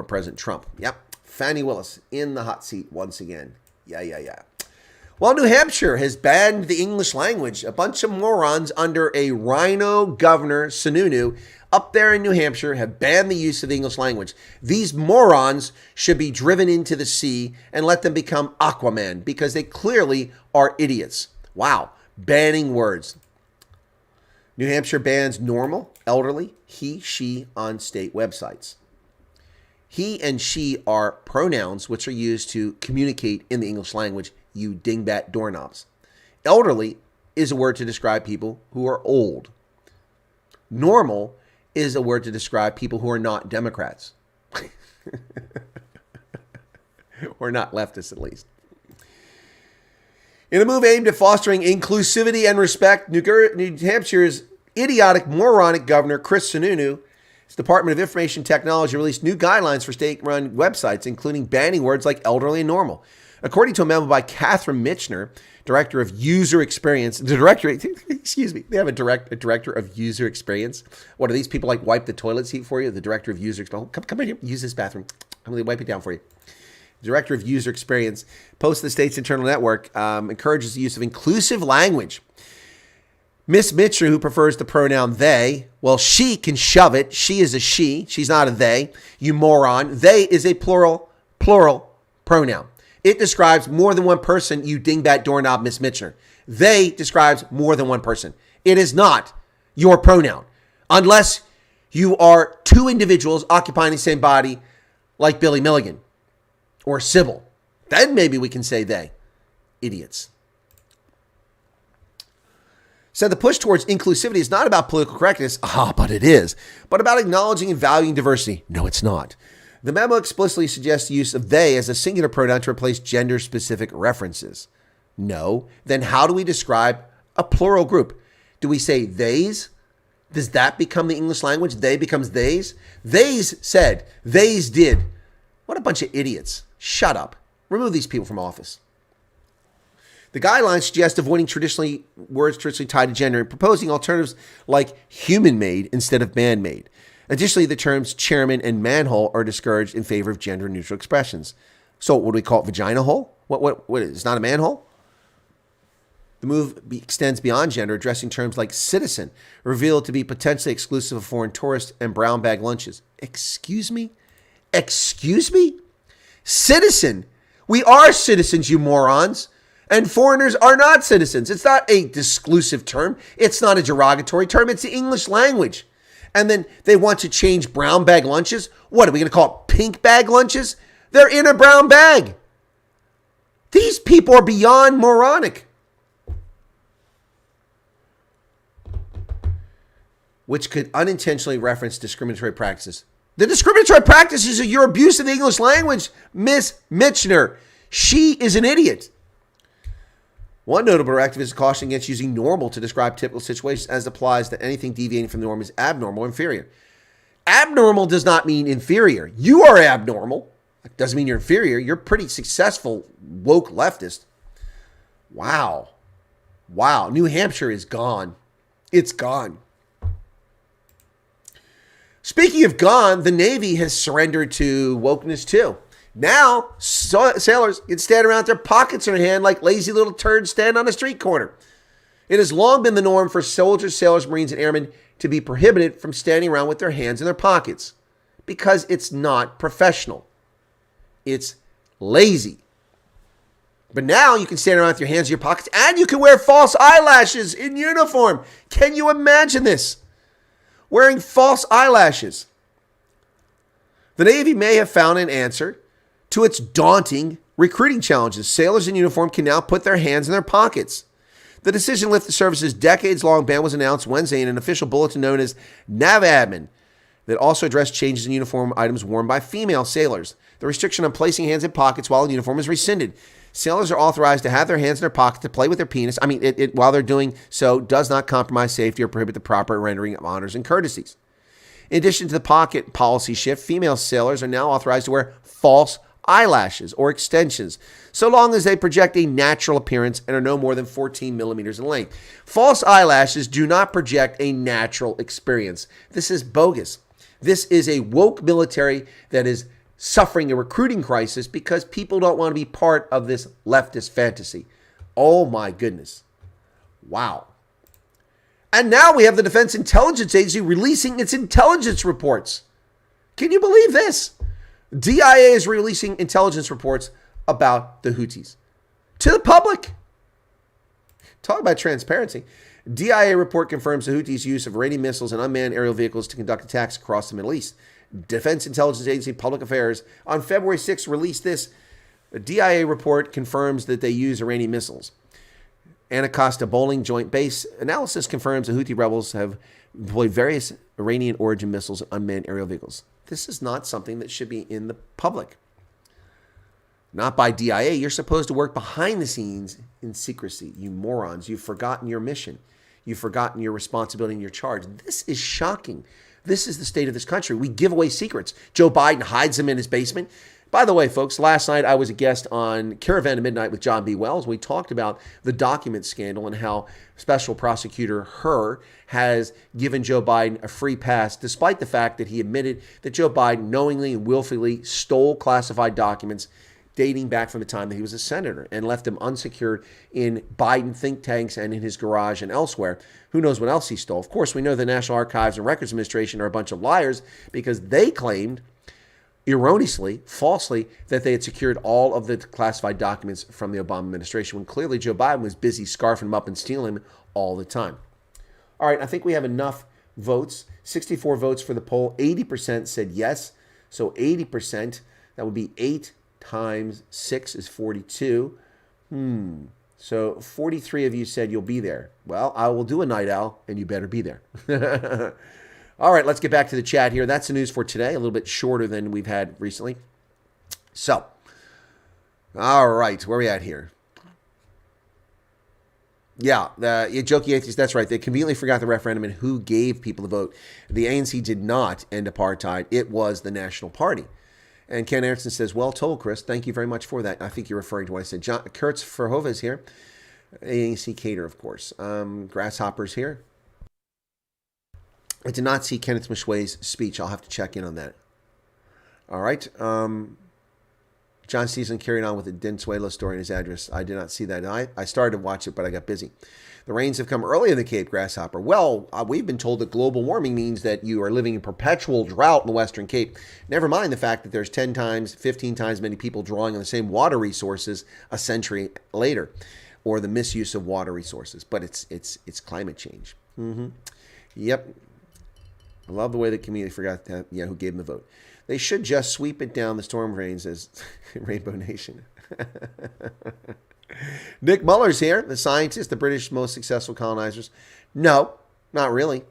President Trump. Yep, Fani Willis in the hot seat once again. Yeah. Well, New Hampshire has banned the English language. A bunch of morons under a rhino governor, Sununu, up there in New Hampshire have banned the use of the English language. These morons should be driven into the sea and let them become Aquaman because they clearly are idiots. Wow, banning words. New Hampshire bans normal, elderly, he, she on state websites. He and she are pronouns which are used to communicate in the English language, you dingbat doorknobs. Elderly is a word to describe people who are old. Normal is a word to describe people who are not Democrats. Or not leftists, at least. In a move aimed at fostering inclusivity and respect, New Hampshire's idiotic, moronic governor, Chris Sununu, his Department of Information Technology released new guidelines for state-run websites, including banning words like elderly and normal. According to a memo by Catherine Mitchner, Director of User Experience, they have a Director of User Experience. What, are these people like wipe the toilet seat for you? The Director of User Experience. Come in here, use this bathroom. I'm going to wipe it down for you. Director of User Experience, posts the state's internal network, encourages the use of inclusive language. Miss Mitchell, who prefers the pronoun they, well, she can shove it. She is a she. She's not a they. You moron. They is a plural pronoun. It describes more than one person, you dingbat doorknob, Miss Mitchell. They describes more than one person. It is not your pronoun. Unless you are two individuals occupying the same body like Billy Milligan or Sybil. Then maybe we can say they. Idiots. So the push towards inclusivity is not about political correctness, but it is, but about acknowledging and valuing diversity. No, it's not. The memo explicitly suggests the use of they as a singular pronoun to replace gender-specific references. No, then how do we describe a plural group? Do we say theys? Does that become the English language? They becomes theys? Theys said, theys did. What a bunch of idiots. Shut up. Remove these people from office. The guidelines suggest avoiding words traditionally tied to gender and proposing alternatives like human-made instead of man-made. Additionally, the terms chairman and manhole are discouraged in favor of gender-neutral expressions. So what do we call it, vagina hole? What is it? It's not a manhole? The move extends beyond gender, addressing terms like citizen, revealed to be potentially exclusive of foreign tourists and brown bag lunches. Excuse me? Excuse me? Citizen. We are citizens, you morons. And foreigners are not citizens. It's not a disclusive term. It's not a derogatory term. It's the English language. And then they want to change brown bag lunches. What, are we going to call it pink bag lunches? They're in a brown bag. These people are beyond moronic. which could unintentionally reference discriminatory practices. The discriminatory practices are your abuse of the English language, Miss Mitchner. She is an idiot. One notable directive is a caution against using normal to describe typical situations, as applies that anything deviating from the norm is abnormal or inferior. Abnormal does not mean inferior. You are abnormal. It doesn't mean you're inferior. You're a pretty successful woke leftist. Wow. Wow. New Hampshire is gone. It's gone. Speaking of gone, the Navy has surrendered to wokeness too. Now, sailors can stand around with their pockets in their hand like lazy little turds stand on a street corner. It has long been the norm for soldiers, sailors, Marines, and airmen to be prohibited from standing around with their hands in their pockets because it's not professional. It's lazy. But now you can stand around with your hands in your pockets and you can wear false eyelashes in uniform. Can you imagine this? Wearing false eyelashes. The Navy may have found an answer to its daunting recruiting challenges. Sailors in uniform can now put their hands in their pockets. The decision to lift the service's decades-long ban was announced Wednesday in an official bulletin known as NAVADMIN that also addressed changes in uniform items worn by female sailors. The restriction on placing hands in pockets while in uniform is rescinded. Sailors are authorized to have their hands in their pockets to play with their penis. While they're doing so does not compromise safety or prohibit the proper rendering of honors and courtesies. In addition to the pocket policy shift, female sailors are now authorized to wear false eyelashes or extensions, so long as they project a natural appearance and are no more than 14 millimeters in length. False eyelashes do not project a natural experience. This is bogus. This is a woke military that is suffering a recruiting crisis because people don't want to be part of this leftist fantasy. Oh my goodness. Wow. And now we have the Defense Intelligence Agency releasing its intelligence reports. Can you believe this? DIA is releasing intelligence reports about the Houthis to the public. Talk about transparency. DIA report confirms the Houthis' use of Iranian missiles and unmanned aerial vehicles to conduct attacks across the Middle East. Defense Intelligence Agency Public Affairs on February 6th released this. The DIA report confirms that they use Iranian missiles. Anacostia Bowling Joint Base analysis confirms the Houthi rebels have deployed various Iranian origin missiles and unmanned aerial vehicles. This is not something that should be in the public. Not by DIA. You're supposed to work behind the scenes in secrecy. You morons. You've forgotten your mission. You've forgotten your responsibility and your charge. This is shocking. This is the state of this country. We give away secrets. Joe Biden hides them in his basement. By the way, folks, last night I was a guest on Caravan to Midnight with John B. Wells. We talked about the document scandal and how Special Prosecutor Hur has given Joe Biden a free pass, despite the fact that he admitted that Joe Biden knowingly and willfully stole classified documents dating back from the time that he was a senator and left them unsecured in Biden think tanks and in his garage and elsewhere. Who knows what else he stole? Of course, we know the National Archives and Records Administration are a bunch of liars because they claimed erroneously, falsely, that they had secured all of the classified documents from the Obama administration when clearly Joe Biden was busy scarfing them up and stealing them all the time. All right, I think we have enough votes. 64 votes for the poll. 80% said yes. So 80%, that would be 8 times 6 is 42. So 43 of you said you'll be there. Well, I will do a night owl, and you better be there. All right, let's get back to the chat here. That's the news for today, a little bit shorter than we've had recently. So, all right, where are we at here? Yeah, Jokey Atheist, that's right. They conveniently forgot the referendum and who gave people the vote. The ANC did not end apartheid. It was the National Party. And Ken Aronson says, well told, Chris. Thank you very much for that. I think you're referring to what I said. Kurtz Verhove is here. ANC Cater, of course. Grasshoppers here. I did not see Kenneth Mishway's speech. I'll have to check in on that. All right. John Stevenson carried on with the Densuelo story in his address. I did not see that. I started to watch it, but I got busy. The rains have come early in the Cape, Grasshopper. Well, we've been told that global warming means that you are living in perpetual drought in the Western Cape. Never mind the fact that there's 10 times, 15 times many people drawing on the same water resources a century later, or the misuse of water resources. But it's climate change. Yep. I love the way the community forgot that, who gave them the vote. They should just sweep it down the storm drains as Rainbow Nation. Nick Muller's here, the scientist, the British most successful colonizers. No, not really.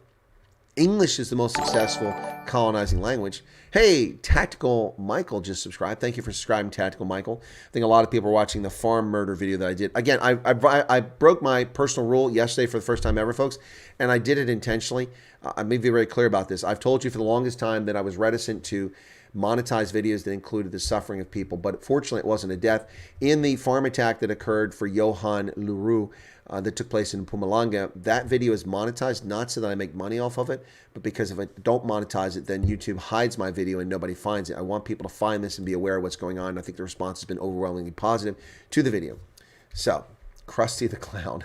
English is the most successful colonizing language. Hey, Tactical Michael just subscribed. Thank you for subscribing, Tactical Michael. I think a lot of people are watching the farm murder video that I did. Again, I broke my personal rule yesterday for the first time ever, folks, and I did it intentionally. I may be very clear about this. I've told you for the longest time that I was reticent to monetize videos that included the suffering of people, but fortunately it wasn't a death. In the farm attack that occurred for Johan Leroux that took place in Mpumalanga, that video is monetized, not so that I make money off of it, but because if I don't monetize it, then YouTube hides my video and nobody finds it. I want people to find this and be aware of what's going on. I think the response has been overwhelmingly positive to the video. So, Krusty the Clown.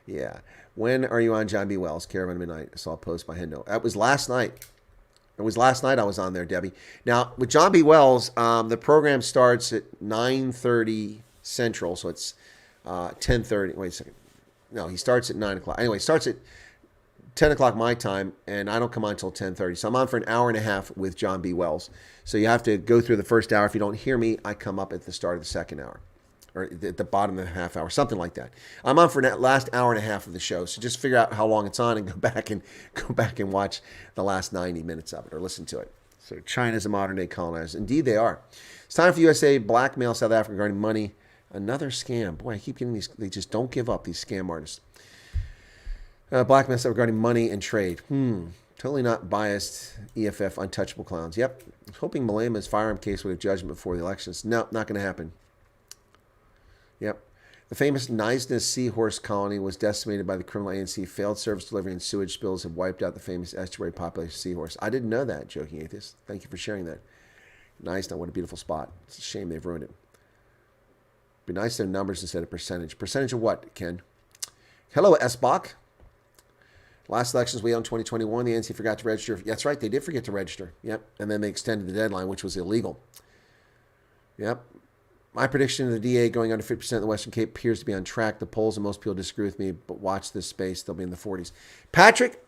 Yeah. When are you on John B. Wells? Caravan Midnight. I saw a post by Hendo. That was last night. It was last night I was on there, Debbie. Now, with John B. Wells, the program starts at 9:30 Central, so it's 10:30. Wait a second. No, he starts at 9 o'clock. Anyway, it starts at 10 o'clock my time, and I don't come on until 10:30. So I'm on for an hour and a half with John B. Wells. So you have to go through the first hour. If you don't hear me, I come up at the start of the second hour, or at the bottom of the half hour, something like that. I'm on for that last hour and a half of the show. So just figure out how long it's on and go back and watch the last 90 minutes of it, or listen to it. So China's a modern day colonizer. Indeed they are. It's time for USA blackmail South Africa regarding money. Another scam. Boy, I keep getting these. They just don't give up, these scam artists. Blackmail South regarding money and trade. Totally not biased. EFF untouchable clowns. Yep. I was hoping Malema's firearm case would have judgment before the elections. No, not going to happen. Yep. The famous Neisnes seahorse colony was decimated by the criminal ANC. Failed service delivery and sewage spills have wiped out the famous estuary population of seahorse. I didn't know that, Joking Atheist. Thank you for sharing that. Neisnes, what a beautiful spot. It's a shame they've ruined it. Be nice to have numbers instead of percentage. Percentage of what, Ken? Hello, S-Bach. Last elections we held in 2021, the ANC forgot to register. That's right, they did forget to register. Yep. And then they extended the deadline, which was illegal. Yep. My prediction of the DA going under 50% in the Western Cape appears to be on track. The polls and most people disagree with me, but watch this space. They'll be in the 40s. Patrick,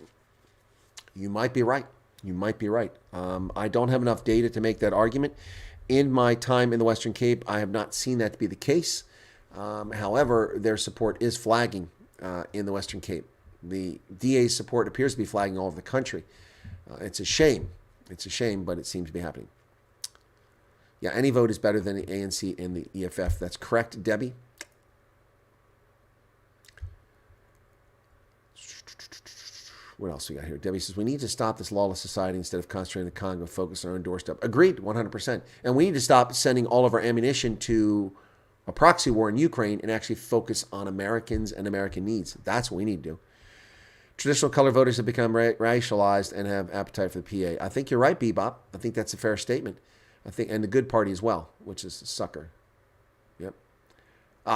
you might be right. You might be right. I don't have enough data to make that argument. In my time in the Western Cape, I have not seen that to be the case. However, their support is flagging in the Western Cape. The DA's support appears to be flagging all over the country. It's a shame. It's a shame, but it seems to be happening. Yeah, any vote is better than the ANC and the EFF. That's correct, Debbie. What else we got here? Debbie says, we need to stop this lawless society instead of concentrating the Congo, focus on our own doorstep. Agreed, 100%. And we need to stop sending all of our ammunition to a proxy war in Ukraine and actually focus on Americans and American needs. That's what we need to do. Traditional color voters have become racialized and have appetite for the PA. I think you're right, Bebop. I think that's a fair statement. I think, and the good party as well, which is a sucker. Yep.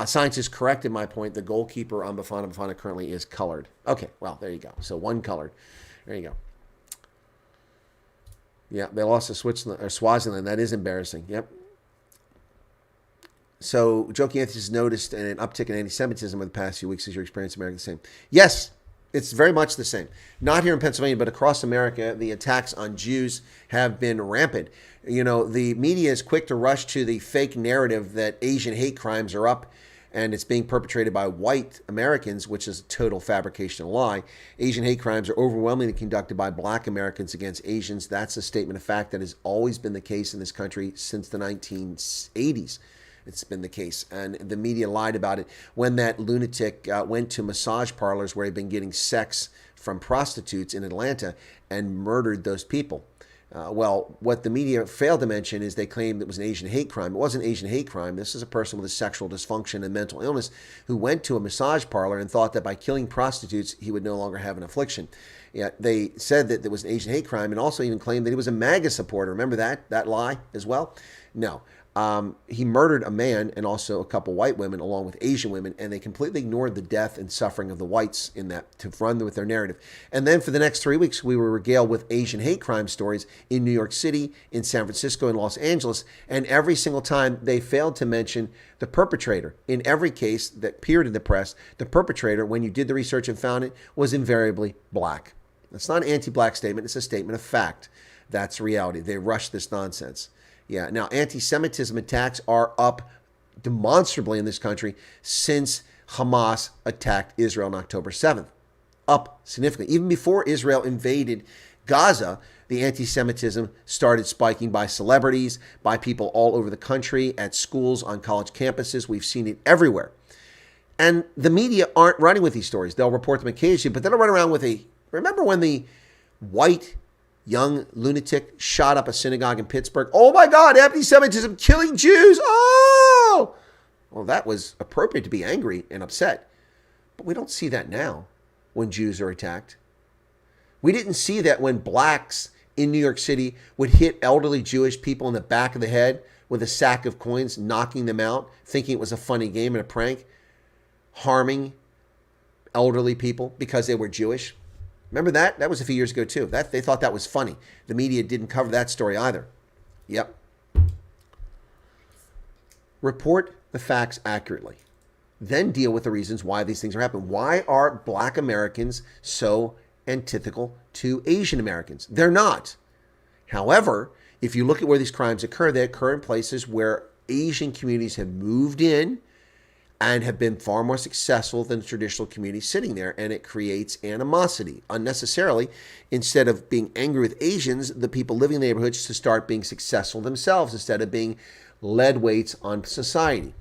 Science is correct in my point. The goalkeeper on Bafana currently is colored. Okay, well, there you go. So one colored. There you go. Yeah, they lost to Swaziland. That is embarrassing. Yep. So, Joking Anthony's noticed an uptick in anti-Semitism in the past few weeks. Is your experience in America the same? Yes, it's very much the same. Not here in Pennsylvania, but across America, the attacks on Jews have been rampant. You know, the media is quick to rush to the fake narrative that Asian hate crimes are up and it's being perpetrated by white Americans, which is a total fabrication and lie. Asian hate crimes are overwhelmingly conducted by black Americans against Asians. That's a statement of fact that has always been the case in this country since the 1980s. It's been the case. And the media lied about it when that lunatic went to massage parlors where he'd been getting sex from prostitutes in Atlanta and murdered those people. Well, what the media failed to mention is they claimed it was an Asian hate crime. It wasn't an Asian hate crime. This is a person with a sexual dysfunction and mental illness who went to a massage parlor and thought that by killing prostitutes, he would no longer have an affliction. Yet they said that there was an Asian hate crime and also even claimed that he was a MAGA supporter. Remember that lie as well? No. He murdered a man and also a couple white women along with Asian women, and they completely ignored the death and suffering of the whites in that to run with their narrative. And then for the next 3 weeks, we were regaled with Asian hate crime stories in New York City, in San Francisco, and Los Angeles, and every single time they failed to mention the perpetrator. In every case that appeared in the press, the perpetrator, when you did the research and found it, was invariably black. That's not an anti-black statement. It's a statement of fact. That's reality. They rushed this nonsense. Yeah. Now, anti-Semitism attacks are up demonstrably in this country since Hamas attacked Israel on October 7th. up significantly. Even before Israel invaded Gaza, the anti-Semitism started spiking by celebrities, by people all over the country, at schools, on college campuses. We've seen it everywhere. And the media aren't running with these stories. They'll report them occasionally, but they don't run around with a... Remember when the white young lunatic shot up a synagogue in Pittsburgh? Oh my God, anti-Semitism killing Jews. Oh! Well, that was appropriate to be angry and upset. But we don't see that now when Jews are attacked. We didn't see that when blacks in New York City would hit elderly Jewish people in the back of the head with a sack of coins, knocking them out, thinking it was a funny game and a prank, harming elderly people because they were Jewish. Remember that? That was a few years ago too. They thought that was funny. The media didn't cover that story either. Yep. Report the facts accurately. Then deal with the reasons why these things are happening. Why are black Americans so antithetical to Asian Americans? They're not. However, if you look at where these crimes occur, they occur in places where Asian communities have moved in and have been far more successful than the traditional communities sitting there, and it creates animosity unnecessarily. Instead of being angry with Asians, the people living in the neighborhoods to start being successful themselves instead of being lead weights on society.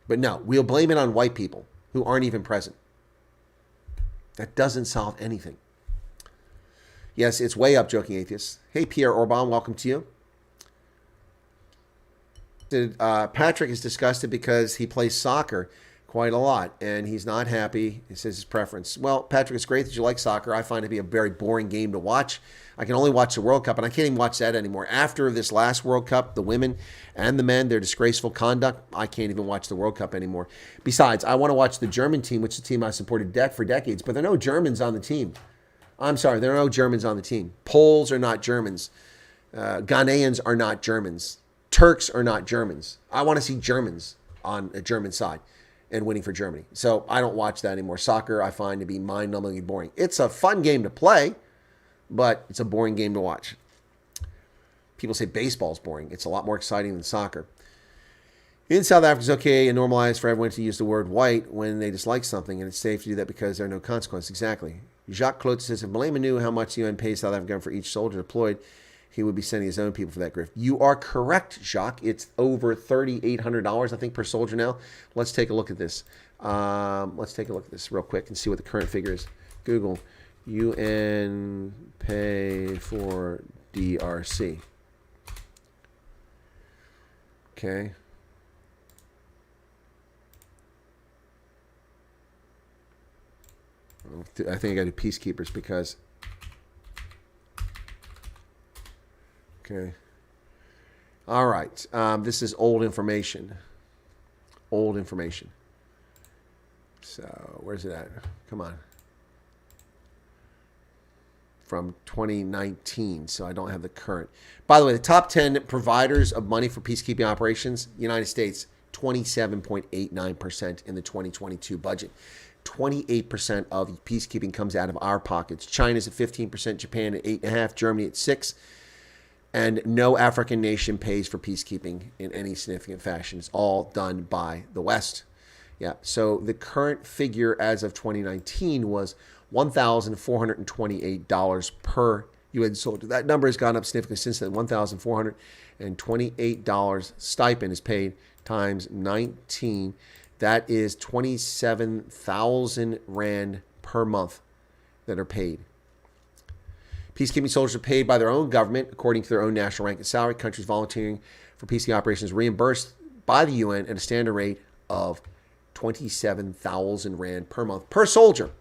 But no, we'll blame it on white people who aren't even present. That doesn't solve anything. Yes, it's way up, joking atheists. Hey, Pierre Orban, welcome to you. Patrick is disgusted because he plays soccer quite a lot, and he's not happy. He says his preference. Well, Patrick, it's great that you like soccer. I find it to be a very boring game to watch. I can only watch the World Cup, and I can't even watch that anymore. After this last World Cup, the women and the men, their disgraceful conduct, I can't even watch the World Cup anymore. Besides, I want to watch the German team, which is a team I supported for decades, but there are no Germans on the team. I'm sorry, there are no Germans on the team. Poles are not Germans. Ghanaians are not Germans. Turks are not Germans. I want to see Germans on a German side and winning for Germany. So I don't watch that anymore. Soccer I find to be mind-numbingly boring. It's a fun game to play, but it's a boring game to watch. People say baseball's boring. It's a lot more exciting than soccer. In South Africa, it's okay and normalized for everyone to use the word white when they dislike something, and it's safe to do that because there are no consequences. Exactly. Jacques Clote says, if Malema knew how much the UN pays South Africa for each soldier deployed, he would be sending his own people for that grift. You are correct, Jacques. It's over $3,800, I think, per soldier now. Let's take a look at this. Let's take a look at this real quick and see what the current figure is. Google UN pay for DRC. Okay. I think I got to do peacekeepers because... Okay. All right. This is old information. Old information. So where's it at? Come on. From 2019. So I don't have the current. By the way, the top 10 providers of money for peacekeeping operations, United States, 27.89% in the 2022 budget. 28% of peacekeeping comes out of our pockets. China's at 15%, Japan at 8.5%, Germany at 6%. And no African nation pays for peacekeeping in any significant fashion. It's all done by the West. Yeah. So the current figure as of 2019 was $1,428 per UN soldier. That number has gone up significantly since then. $1,428 stipend is paid times 19. That is 27,000 Rand per month that are paid. Peacekeeping soldiers are paid by their own government according to their own national rank and salary. Countries volunteering for peacekeeping operations reimbursed by the UN at a standard rate of 27,000 Rand per month per soldier.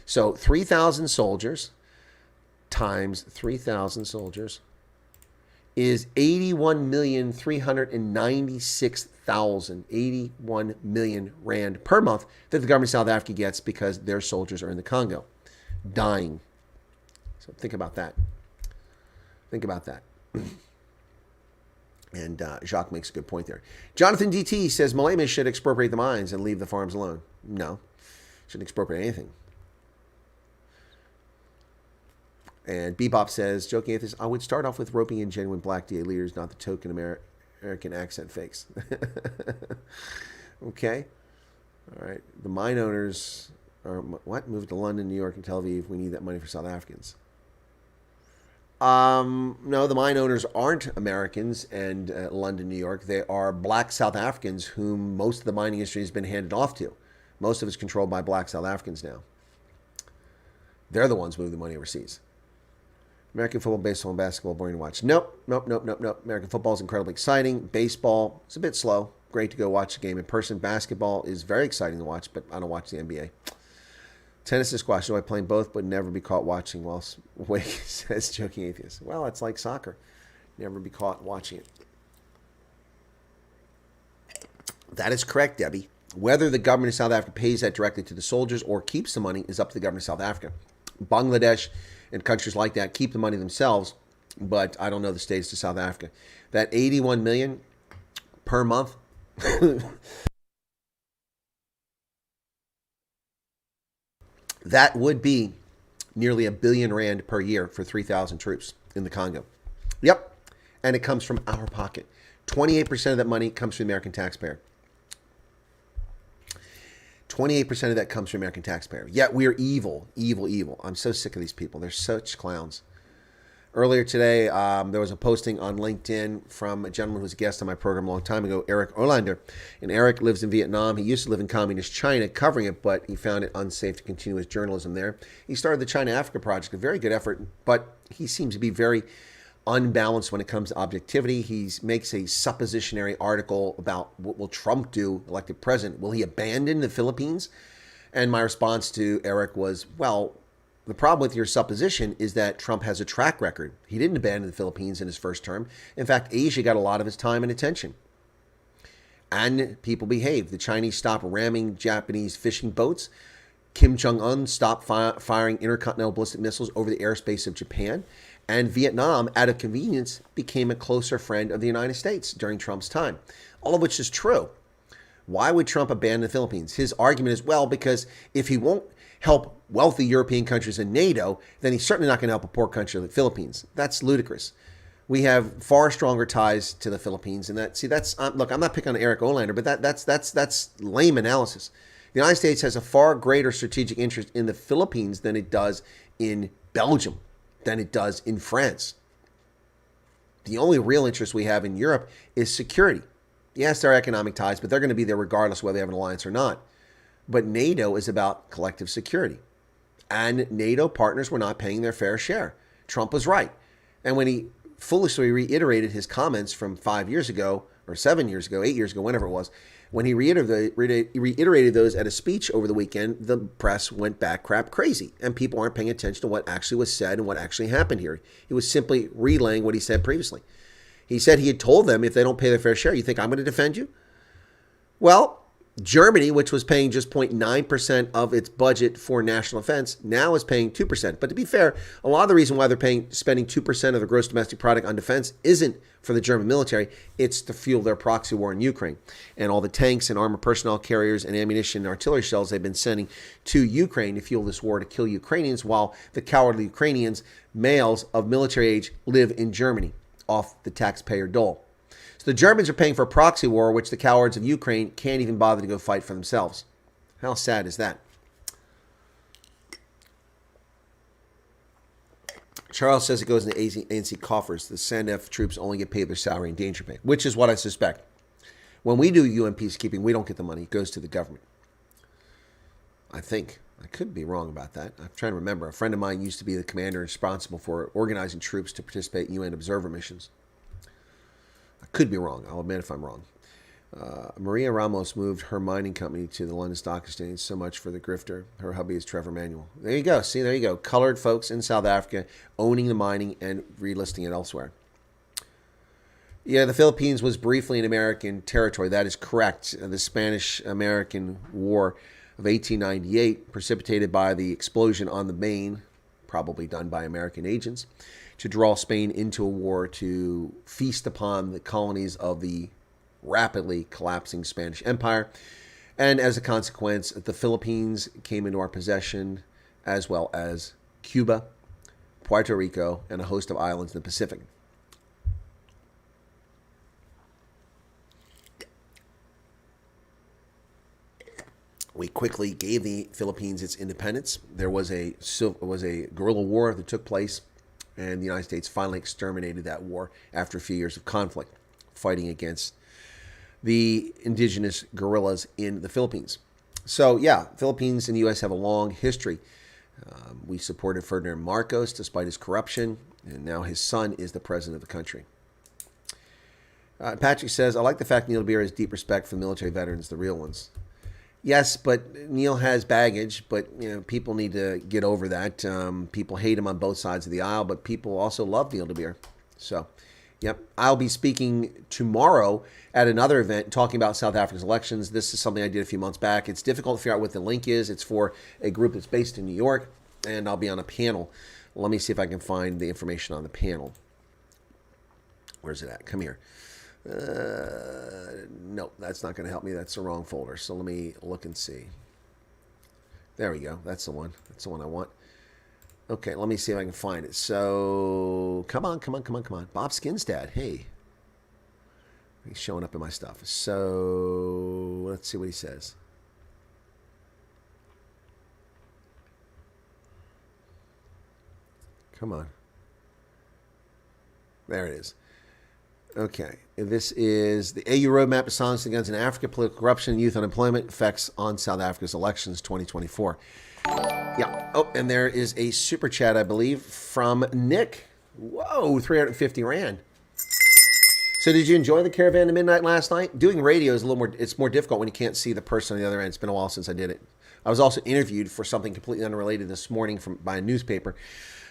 So 3,000 soldiers times 3,000 soldiers is 81,396,000, 81 million Rand per month that the government of South Africa gets because their soldiers are in the Congo dying. So think about that. Think about that. And Jacques makes a good point there. Jonathan DT says Malema should expropriate the mines and leave the farms alone. No, shouldn't expropriate anything. And Bebop says, joking atheist, I would start off with roping in genuine black DA leaders, not the token American accent fakes. Okay. All right. The mine owners or what? Moved to London, New York, and Tel Aviv. We need that money for South Africans. No, the mine owners aren't Americans and London, New York. They are black South Africans whom most of the mining industry has been handed off to. Most of it's controlled by black South Africans now. They're the ones moving the money overseas. American football, baseball, and basketball, boring to watch. Nope. American football is incredibly exciting. Baseball is a bit slow. Great to go watch the game in person. Basketball is very exciting to watch, but I don't watch the NBA. Tennis and squash. Do I play both, but never be caught watching while awake, says Joking Atheist. Well, it's like soccer. Never be caught watching it. That is correct, Debbie. Whether the government of South Africa pays that directly to the soldiers or keeps the money is up to the government of South Africa. Bangladesh and countries like that keep the money themselves, but I don't know the status of South Africa. That $81 million per month. That would be nearly R1 billion per year for 3,000 troops in the Congo. Yep. And it comes from our pocket. 28% of that money comes from the American taxpayer. 28% of that comes from the American taxpayer. Yet we are evil, evil, evil. I'm so sick of these people. They're such clowns. Earlier today, there was a posting on LinkedIn from a gentleman who was a guest on my program a long time ago, Eric Olander. And Eric lives in Vietnam. He used to live in communist China covering it, but he found it unsafe to continue his journalism there. He started the China Africa Project, a very good effort, but he seems to be very unbalanced when it comes to objectivity. He makes a suppositionary article about what will Trump do, elected president. Will he abandon the Philippines? And my response to Eric was, well, the problem with your supposition is that Trump has a track record. He didn't abandon the Philippines in his first term. In fact, Asia got a lot of his time and attention. And people behaved. The Chinese stopped ramming Japanese fishing boats. Kim Jong-un stopped firing intercontinental ballistic missiles over the airspace of Japan. And Vietnam, out of convenience, became a closer friend of the United States during Trump's time. All of which is true. Why would Trump abandon the Philippines? His argument is, well, because if he won't help wealthy European countries in NATO, then he's certainly not going to help a poor country like the Philippines. That's ludicrous. We have far stronger ties to the Philippines, and look, I'm not picking on Eric Olander, but that's lame analysis. The United States has a far greater strategic interest in the Philippines than it does in Belgium, than it does in France. The only real interest we have in Europe is security. Yes, there are economic ties, but they're going to be there regardless whether they have an alliance or not. But NATO is about collective security. And NATO partners were not paying their fair share. Trump was right. And when he foolishly reiterated his comments from 5 years ago, or 7 years ago, 8 years ago, whenever it was, when he reiterated those at a speech over the weekend, the press went back crap crazy. And people aren't paying attention to what actually was said and what actually happened here. He was simply relaying what he said previously. He said he had told them if they don't pay their fair share, you think I'm going to defend you? Well, Germany, which was paying just 0.9% of its budget for national defense, now is paying 2%. But to be fair, a lot of the reason why they're spending 2% of the gross domestic product on defense isn't for the German military. It's to fuel their proxy war in Ukraine. And all the tanks and armored personnel carriers and ammunition and artillery shells they've been sending to Ukraine to fuel this war to kill Ukrainians, while the cowardly Ukrainians, males of military age, live in Germany off the taxpayer dole. So the Germans are paying for a proxy war, which the cowards of Ukraine can't even bother to go fight for themselves. How sad is that? Charles says it goes into ANC coffers. The SANDF troops only get paid their salary and danger pay, which is what I suspect. When we do UN peacekeeping, we don't get the money. It goes to the government. I think. I could be wrong about that. I'm trying to remember. A friend of mine used to be the commander responsible for organizing troops to participate in UN observer missions. I could be wrong. I'll admit if I'm wrong. Maria Ramos moved her mining company to the London Stock Exchange. So much for the grifter. Her hubby is Trevor Manuel. There you go. See, there you go. Colored folks in South Africa owning the mining and relisting it elsewhere. Yeah, the Philippines was briefly in American territory. That is correct. The Spanish-American War of 1898, precipitated by the explosion on the Maine, probably done by American agents, to draw Spain into a war to feast upon the colonies of the rapidly collapsing Spanish Empire. And as a consequence, the Philippines came into our possession, as well as Cuba, Puerto Rico, and a host of islands in the Pacific. We quickly gave the Philippines its independence. There was a guerrilla war that took place, and the United States finally exterminated that war after a few years of conflict, fighting against the indigenous guerrillas in the Philippines. So, yeah, Philippines and the U.S. have a long history. We supported Ferdinand Marcos despite his corruption, and now his son is the president of the country. Patrick says, I like the fact Neil Beer has deep respect for the military veterans, the real ones. Yes, but Neil has baggage, but people need to get over that. People hate him on both sides of the aisle, but people also love Neil DeBeer. So, yep. I'll be speaking tomorrow at another event talking about South Africa's elections. This is something I did a few months back. It's difficult to figure out what the link is. It's for a group that's based in New York, and I'll be on a panel. Let me see if I can find the information on the panel. Where's it at? Come here. No, that's not going to help me. That's the wrong folder. So let me look and see. There we go. That's the one. That's the one I want. Okay, let me see if I can find it. So, come on. Bob Skinstad. Hey. He's showing up in my stuff. So, let's see what he says. Come on. There it is. Okay, this is the AU Roadmap to Silence the Guns in Africa, Political Corruption, Youth Unemployment, Effects on South Africa's Elections 2024. Yeah, oh, and there is a super chat, I believe, from Nick. Whoa, 350 Rand. So did you enjoy the Caravan of Midnight last night? Doing radio is a little more, it's more difficult when you can't see the person on the other end. It's been a while since I did it. I was also interviewed for something completely unrelated this morning by a newspaper.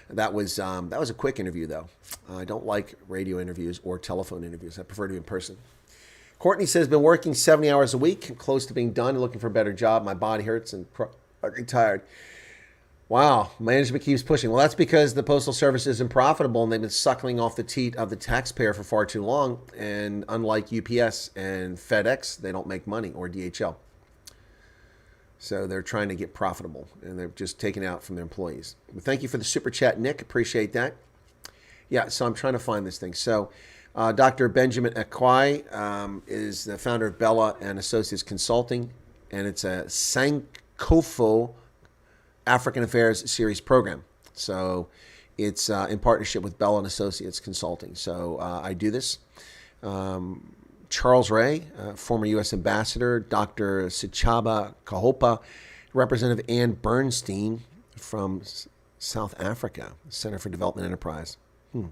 That was a quick interview, though. I don't like radio interviews or telephone interviews. I prefer to be in person. Courtney says, been working 70 hours a week. I'm close to being done, looking for a better job. My body hurts and I'm tired. Wow, management keeps pushing. Well, that's because the Postal Service isn't profitable, and they've been suckling off the teat of the taxpayer for far too long. And unlike UPS and FedEx, they don't make money, or DHL. So they're trying to get profitable, and they're just taking out from their employees. But thank you for the super chat, Nick. Appreciate that. Yeah, so I'm trying to find this thing. So Dr. Benjamin Akwai is the founder of Bella and Associates Consulting, and it's a Sankofo African Affairs Series program. So it's in partnership with Bella and Associates Consulting. So I do this. Charles Ray, former U.S. Ambassador, Dr. Sichaba Kahopa, Representative Ann Bernstein from South Africa, Center for Development Enterprise. And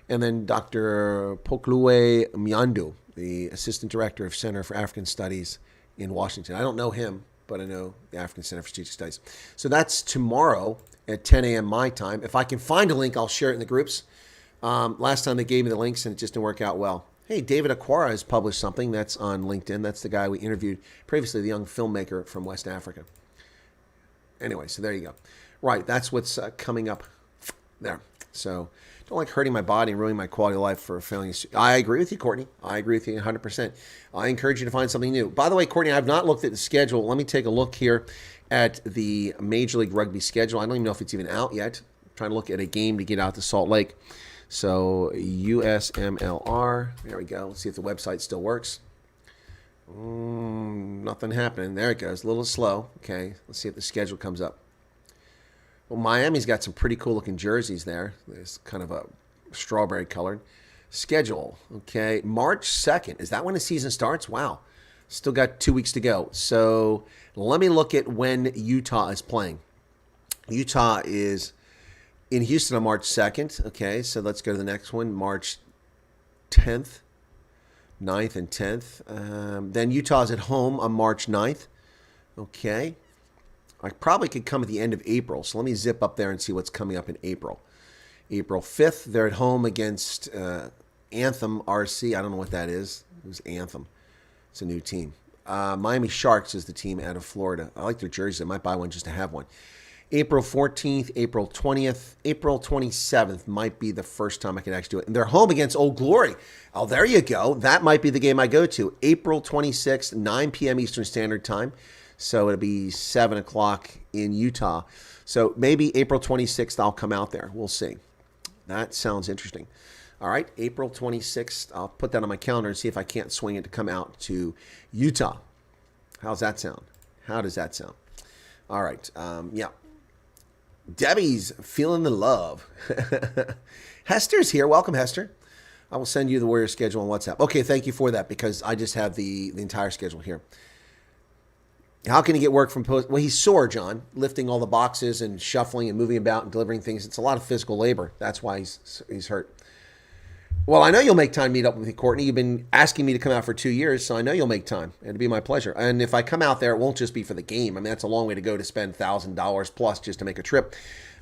then Dr. Poklue Myandu, the Assistant Director of Center for African Studies in Washington. I don't know him, but I know the African Center for Strategic Studies. So that's tomorrow at 10 a.m. my time. If I can find a link, I'll share it in the groups. Last time they gave me the links and it just didn't work out well. Hey, David Aquara has published something that's on LinkedIn. That's the guy we interviewed previously, the young filmmaker from West Africa. Anyway, so there you go. Right, that's what's coming up there. So don't like hurting my body and ruining my quality of life for failing. I agree with you, Courtney. I agree with you 100%. I encourage you to find something new. By the way, Courtney, I've not looked at the schedule. Let me take a look here at the Major League Rugby schedule. I don't even know if it's even out yet. I'm trying to look at a game to get out to Salt Lake. So USMLR, there we go. Let's see if the website still works. Nothing happening. There it goes. A little slow. Okay, let's see if the schedule comes up. Well, Miami's got some pretty cool looking jerseys there. There's kind of a strawberry colored. Schedule. Okay, March 2nd. Is that when the season starts? Wow. Still got 2 weeks to go. So let me look at when Utah is playing. Utah is in Houston on March 2nd. Okay, so let's go to the next one. March 10th, 9th, and 10th. Then Utah's at home on March 9th. Okay. I probably could come at the end of April. So let me zip up there and see what's coming up in April. April 5th, they're at home against Anthem RC. I don't know what that is. It was Anthem. It's a new team. Miami Sharks is the team out of Florida. I like their jerseys. I might buy one just to have one. April 14th, April 20th, April 27th might be the first time I can actually do it. And they're home against Old Glory. Oh, there you go. That might be the game I go to. April 26th, 9 p.m. Eastern Standard Time. So it'll be 7 o'clock in Utah. So maybe April 26th I'll come out there. We'll see. That sounds interesting. All right, April 26th. I'll put that on my calendar and see if I can't swing it to come out to Utah. How's that sound? How does that sound? All right. Yeah. Debbie's feeling the love. Hester's here. Welcome, Hester. I will send you the Warrior schedule on WhatsApp. Okay, thank you for that, because I just have the entire schedule here. How can he get work from post? Well, he's sore, John, lifting all the boxes and shuffling and moving about and delivering things. It's a lot of physical labor. That's why he's hurt. Well, I know you'll make time to meet up with me, Courtney. You've been asking me to come out for 2 years, so I know you'll make time. It'll be my pleasure. And if I come out there, it won't just be for the game. I mean, that's a long way to go to spend $1,000 plus just to make a trip.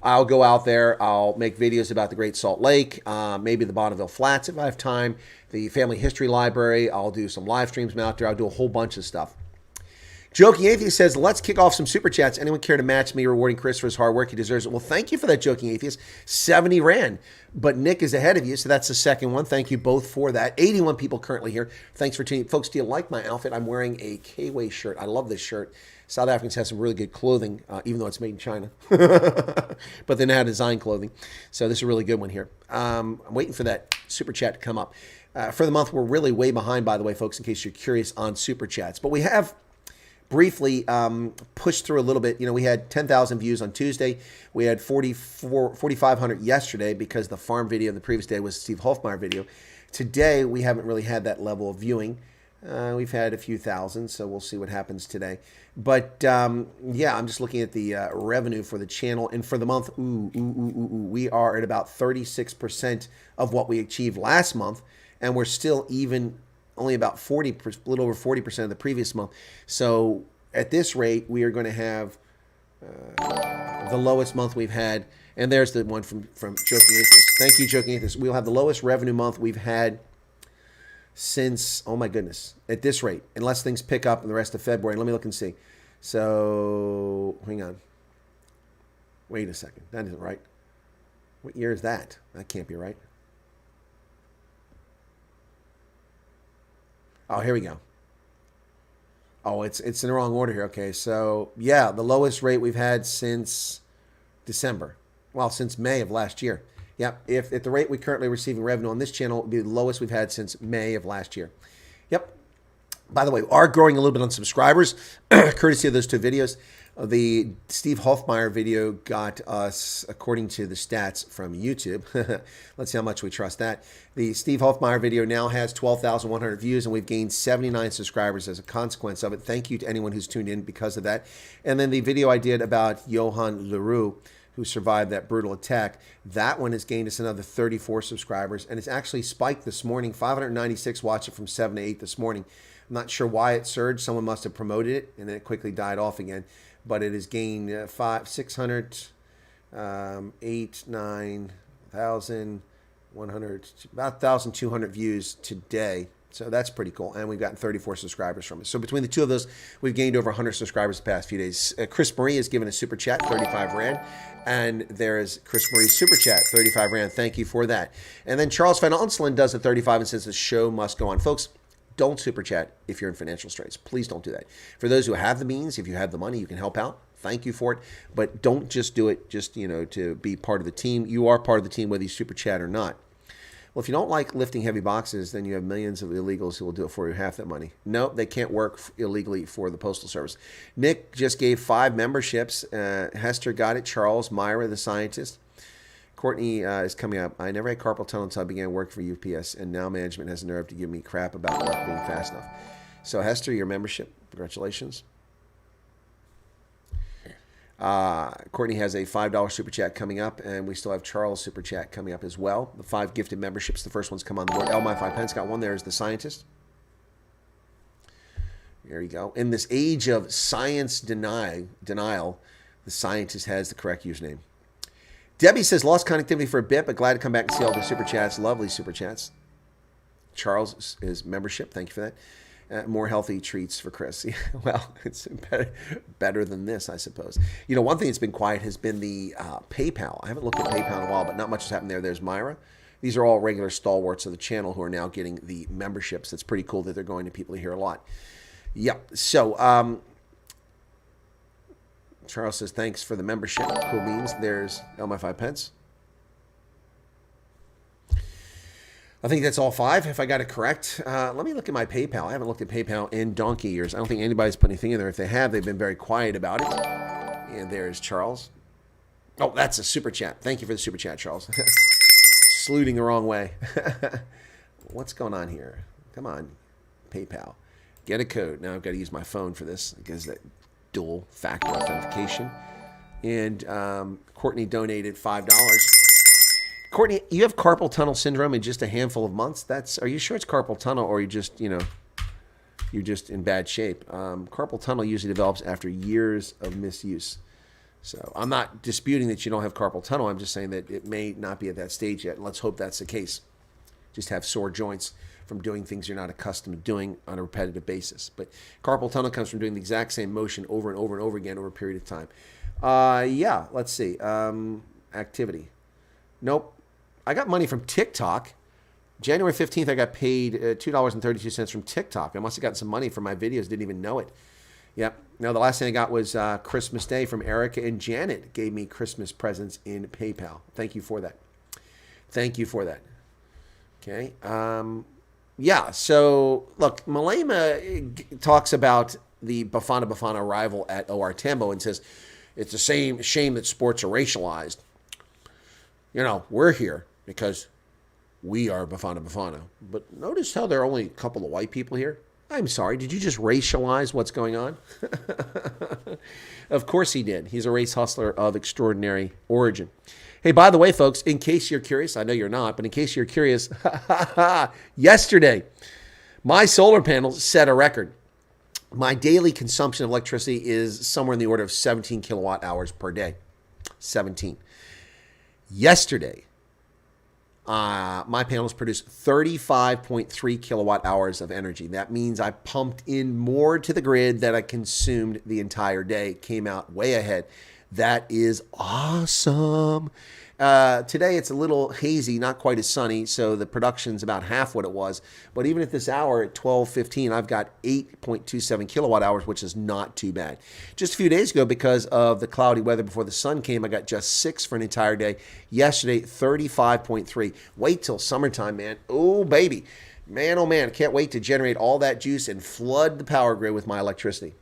I'll go out there. I'll make videos about the Great Salt Lake, maybe the Bonneville Flats if I have time, the Family History Library. I'll do some live streams out there. I'll do a whole bunch of stuff. Joking Atheist says, let's kick off some super chats. Anyone care to match me rewarding Chris for his hard work? He deserves it. Well, thank you for that, Joking Atheist. 70 Rand. But Nick is ahead of you, so that's the second one. Thank you both for that. 81 people currently here. Thanks for tuning in. Folks, do you like my outfit? I'm wearing a K-Way shirt. I love this shirt. South Africans have some really good clothing, even though it's made in China. But they know how to design clothing. So this is a really good one here. I'm waiting for that super chat to come up. For the month, we're really way behind, by the way, folks, in case you're curious on super chats. But we have briefly pushed through a little bit. You know, we had 10,000 views on Tuesday. We had 4,500 yesterday because the farm video the previous day was Steve Hofmeyer video. Today, we haven't really had that level of viewing. We've had a few thousand, so we'll see what happens today. But yeah, I'm just looking at the revenue for the channel. And for the month, we are at about 36% of what we achieved last month. And we're still even only about 40, a little over 40% of the previous month. So at this rate, we are going to have the lowest month we've had. And there's the one from Joking Atheist. Thank you, Joking Atheist. We'll have the lowest revenue month we've had since, oh my goodness, at this rate, unless things pick up in the rest of February. Let me look and see. So, hang on. Wait a second. That isn't right. What year is that? That can't be right. Oh, here we go. Oh, it's in the wrong order here. Okay, so yeah, the lowest rate we've had since December. Well, since May of last year. Yep, if at the rate we currently receiving revenue on this channel, it would be the lowest we've had since May of last year. Yep. By the way, we are growing a little bit on subscribers, courtesy of those two videos. The Steve Hofmeyer video got us, according to the stats from YouTube, let's see how much we trust that. The Steve Hofmeyer video now has 12,100 views, and we've gained 79 subscribers as a consequence of it. Thank you to anyone who's tuned in because of that. And then the video I did about Johan Leroux, who survived that brutal attack, that one has gained us another 34 subscribers, and it's actually spiked this morning. 596 watched it from 7 to 8 this morning. I'm not sure why it surged. Someone must have promoted it, and then it quickly died off again. But it has gained 600, 8, 9,000, 100, about 1,200 views today. So that's pretty cool. And we've gotten 34 subscribers from it. So between the two of those, we've gained over 100 subscribers the past few days. Chris Marie has given a super chat, 35 Rand. And there is Chris Marie's super chat, 35 Rand. Thank you for that. And then Charles Van Onselen does a 35 and says the show must go on. Folks, don't super chat if you're in financial straits. Please don't do that. For those who have the means, if you have the money, you can help out. Thank you for it. But don't just do it just, to be part of the team. You are part of the team whether you super chat or not. Well, if you don't like lifting heavy boxes, then you have millions of illegals who will do it for you half that money. No, they can't work illegally for the Postal Service. Nick just gave 5 memberships. Hester got it. Charles, Myra, the scientist. Courtney is coming up. I never had carpal tunnel until I began working for UPS, and now management has the nerve to give me crap about not being fast enough. So, Hester, your membership, congratulations. Courtney has a $5 super chat coming up, and we still have Charles' super chat coming up as well. The 5 gifted memberships, the first one's come on the board. My 5 pence got one. There's the scientist. There you go. In this age of science denial, the scientist has the correct username. Debbie says, lost connectivity for a bit, but glad to come back and see all the super chats. Lovely super chats. Charles is membership. Thank you for that. More healthy treats for Chris. Well, it's better than this, I suppose. One thing that's been quiet has been the PayPal. I haven't looked at PayPal in a while, but not much has happened there. There's Myra. These are all regular stalwarts of the channel who are now getting the memberships. It's pretty cool that they're going to people here a lot. Yep. So, Charles says, thanks for the membership. Cool beans. There's my 5 pence. I think that's all 5, if I got it correct. Let me look at my PayPal. I haven't looked at PayPal in donkey years. I don't think anybody's put anything in there. If they have, they've been very quiet about it. And there's Charles. Oh, that's a super chat. Thank you for the super chat, Charles. Saluting the wrong way. What's going on here? Come on, PayPal. Get a code. Now I've got to use my phone for this because that dual factor authentication. And Courtney donated $5. Courtney, you have carpal tunnel syndrome in just a handful of months. Are you sure it's carpal tunnel, or you're just in bad shape? Carpal tunnel usually develops after years of misuse. So I'm not disputing that you don't have carpal tunnel. I'm just saying that it may not be at that stage yet. And let's hope that's the case. Just have sore joints from doing things you're not accustomed to doing on a repetitive basis. But carpal tunnel comes from doing the exact same motion over and over and over again over a period of time. Yeah, let's see. Activity. Nope. I got money from TikTok. January 15th, I got paid $2.32 from TikTok. I must have gotten some money for my videos. Didn't even know it. Yep. Now, the last thing I got was Christmas Day from Erica and Janet. Gave me Christmas presents in PayPal. Thank you for that. Thank you for that. Okay. Yeah. So, look, Malema talks about the Bafana Bafana arrival at OR Tambo and says it's a shame that sports are racialized. You know, we're here because we are Bafana Bafana. But notice how there are only a couple of white people here? I'm sorry, did you just racialize what's going on? Of course he did. He's a race hustler of extraordinary origin. Hey, by the way, folks, in case you're curious, I know you're not, but in case you're curious, yesterday, my solar panels set a record. My daily consumption of electricity is somewhere in the order of 17 kilowatt hours per day. 17. Yesterday, my panels produced 35.3 kilowatt hours of energy. That means I pumped in more to the grid than I consumed the entire day. Came out way ahead. That is awesome. Today it's a little hazy, not quite as sunny, so the production's about half what it was. But even at this hour, at 12:15, I've got 8.27 kilowatt hours, which is not too bad. Just a few days ago, because of the cloudy weather before the sun came, I got just 6 for an entire day. Yesterday, 35.3. Wait till summertime, man. Oh, baby. Man, oh, man. I can't wait to generate all that juice and flood the power grid with my electricity.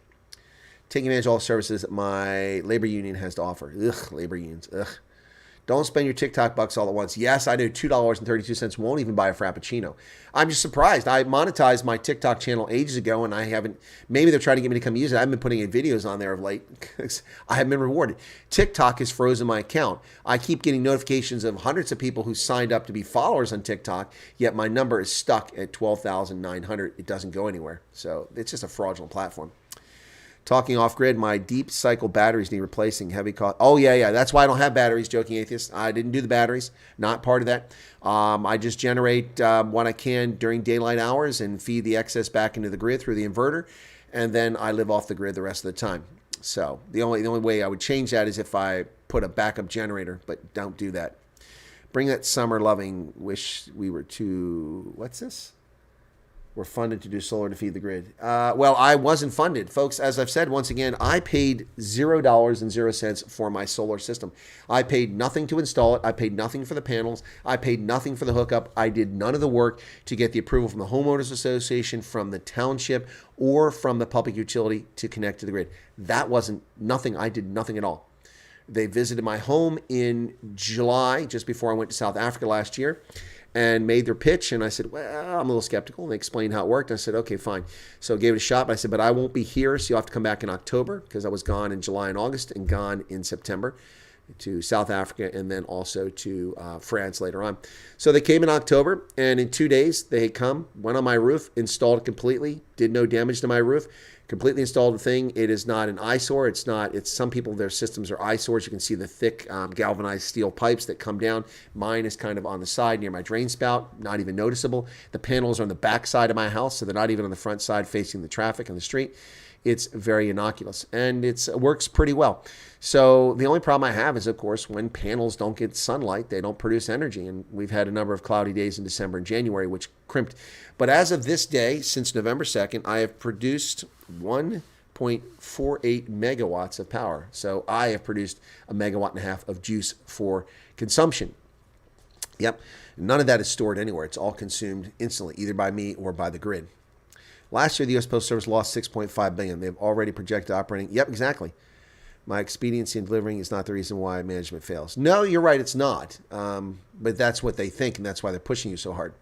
Taking advantage of all the services that my labor union has to offer. Ugh, labor unions. Ugh. Don't spend your TikTok bucks all at once. Yes, I do. $2.32 won't even buy a Frappuccino. I'm just surprised. I monetized my TikTok channel ages ago, and I haven't. Maybe they're trying to get me to come use it. I haven't been putting in videos on there of late because I haven't been rewarded. TikTok has frozen my account. I keep getting notifications of hundreds of people who signed up to be followers on TikTok, yet my number is stuck at 12,900. It doesn't go anywhere. So it's just a fraudulent platform. Talking off grid, my deep cycle batteries need replacing. Heavy cost. Oh, yeah. That's why I don't have batteries, joking atheist. I didn't do the batteries. Not part of that. I just generate what I can during daylight hours and feed the excess back into the grid through the inverter. And then I live off the grid the rest of the time. So the only way I would change that is if I put a backup generator, but don't do that. Bring that summer loving. Wish we were too. What's this? We're funded to do solar to feed the grid. Well, I wasn't funded. Folks, as I've said, once again, I paid $0 for my solar system. I paid nothing to install it. I paid nothing for the panels. I paid nothing for the hookup. I did none of the work to get the approval from the Homeowners Association, from the township, or from the public utility to connect to the grid. That wasn't nothing. I did nothing at all. They visited my home in July, just before I went to South Africa last year, and made their pitch. And I said, well, I'm a little skeptical. And they explained how it worked. I said, okay, fine. So I gave it a shot. But I said, but I won't be here, so you'll have to come back in October, because I was gone in July and August and gone in September to South Africa and then also to France later on. So they came in October, and in 2 days they had come, went on my roof, installed it completely, did no damage to my roof, completely installed the thing. It is not an eyesore. It's some people, their systems are eyesores. You can see the thick galvanized steel pipes that come down. Mine is kind of on the side near my drain spout, not even noticeable. The panels are on the back side of my house, so they're not even on the front side facing the traffic on the street. It's very innocuous, and it works pretty well. So the only problem I have is, of course, when panels don't get sunlight, they don't produce energy. And we've had a number of cloudy days in December and January, which crimped. But as of this day, since November 2nd, I have produced 1.48 megawatts of power. So I have produced 1.5 megawatts of juice for consumption. Yep. None of that is stored anywhere. It's all consumed instantly, either by me or by the grid. Last year, the U.S. Postal Service lost $6.5 billion. They've already projected operating. Yep, exactly. My expediency in delivering is not the reason why management fails. No, you're right. It's not. But that's what they think, and that's why they're pushing you so hard.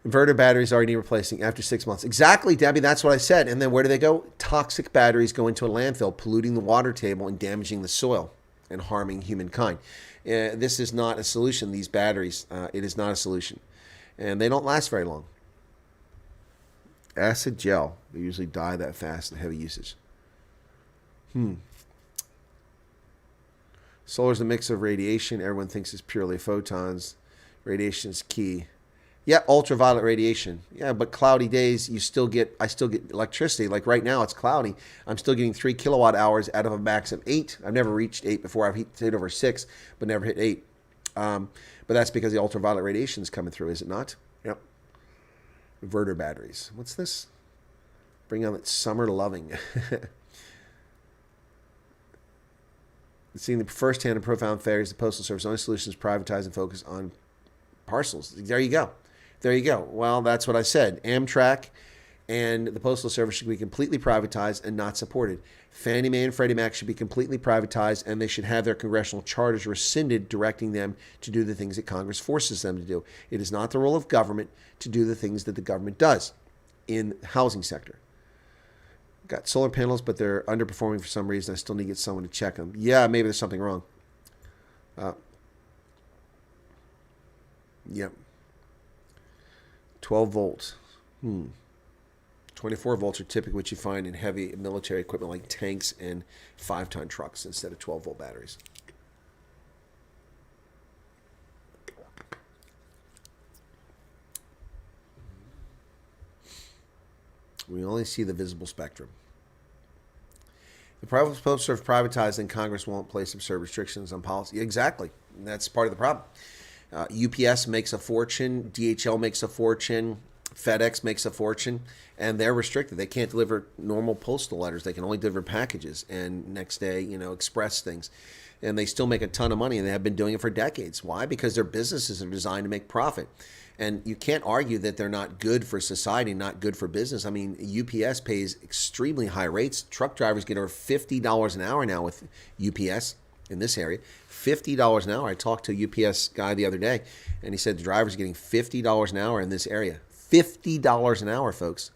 Inverter batteries already need replacing after 6 months. Exactly, Debbie. That's what I said. And then where do they go? Toxic batteries go into a landfill, polluting the water table and damaging the soil and harming humankind. This is not a solution. These batteries, it is not a solution. And they don't last very long. Acid gel. They usually die that fast in heavy usage. Solar is a mix of radiation. Everyone thinks it's purely photons. Radiation is key. Yeah, ultraviolet radiation. Yeah, but cloudy days, I still get electricity. Like right now, it's cloudy. I'm still getting 3 kilowatt hours out of a max of 8. I've never reached 8 before. I've hit over 6, but never hit 8. But that's because the ultraviolet radiation is coming through, is it not? Yep. Inverter batteries. What's this? Bring on that summer loving. Seeing the first-hand and profound failures, the Postal Service only solution is privatize and focus on parcels. There you go. There you go. Well, that's what I said. Amtrak and the Postal Service should be completely privatized and not supported. Fannie Mae and Freddie Mac should be completely privatized, and they should have their congressional charters rescinded, directing them to do the things that Congress forces them to do. It is not the role of government to do the things that the government does in the housing sector. Got solar panels, but they're underperforming for some reason. I still need to get someone to check them. Yeah, maybe there's something wrong. Yep. 12 volts. 24 volts are typically what you find in heavy military equipment like tanks and 5-ton trucks instead of 12-volt batteries. We only see the visible spectrum. The private postal service privatized, and Congress won't place absurd restrictions on policy. Exactly. And that's part of the problem. UPS makes a fortune. DHL makes a fortune. FedEx makes a fortune. And they're restricted. They can't deliver normal postal letters. They can only deliver packages and next day, express things. And they still make a ton of money, and they have been doing it for decades. Why? Because their businesses are designed to make profit. And you can't argue that they're not good for society, not good for business. I mean, UPS pays extremely high rates. Truck drivers get over $50 an hour now with UPS in this area. $50 an hour. I talked to a UPS guy the other day, and he said the drivers are getting $50 an hour in this area. $50 an hour, folks.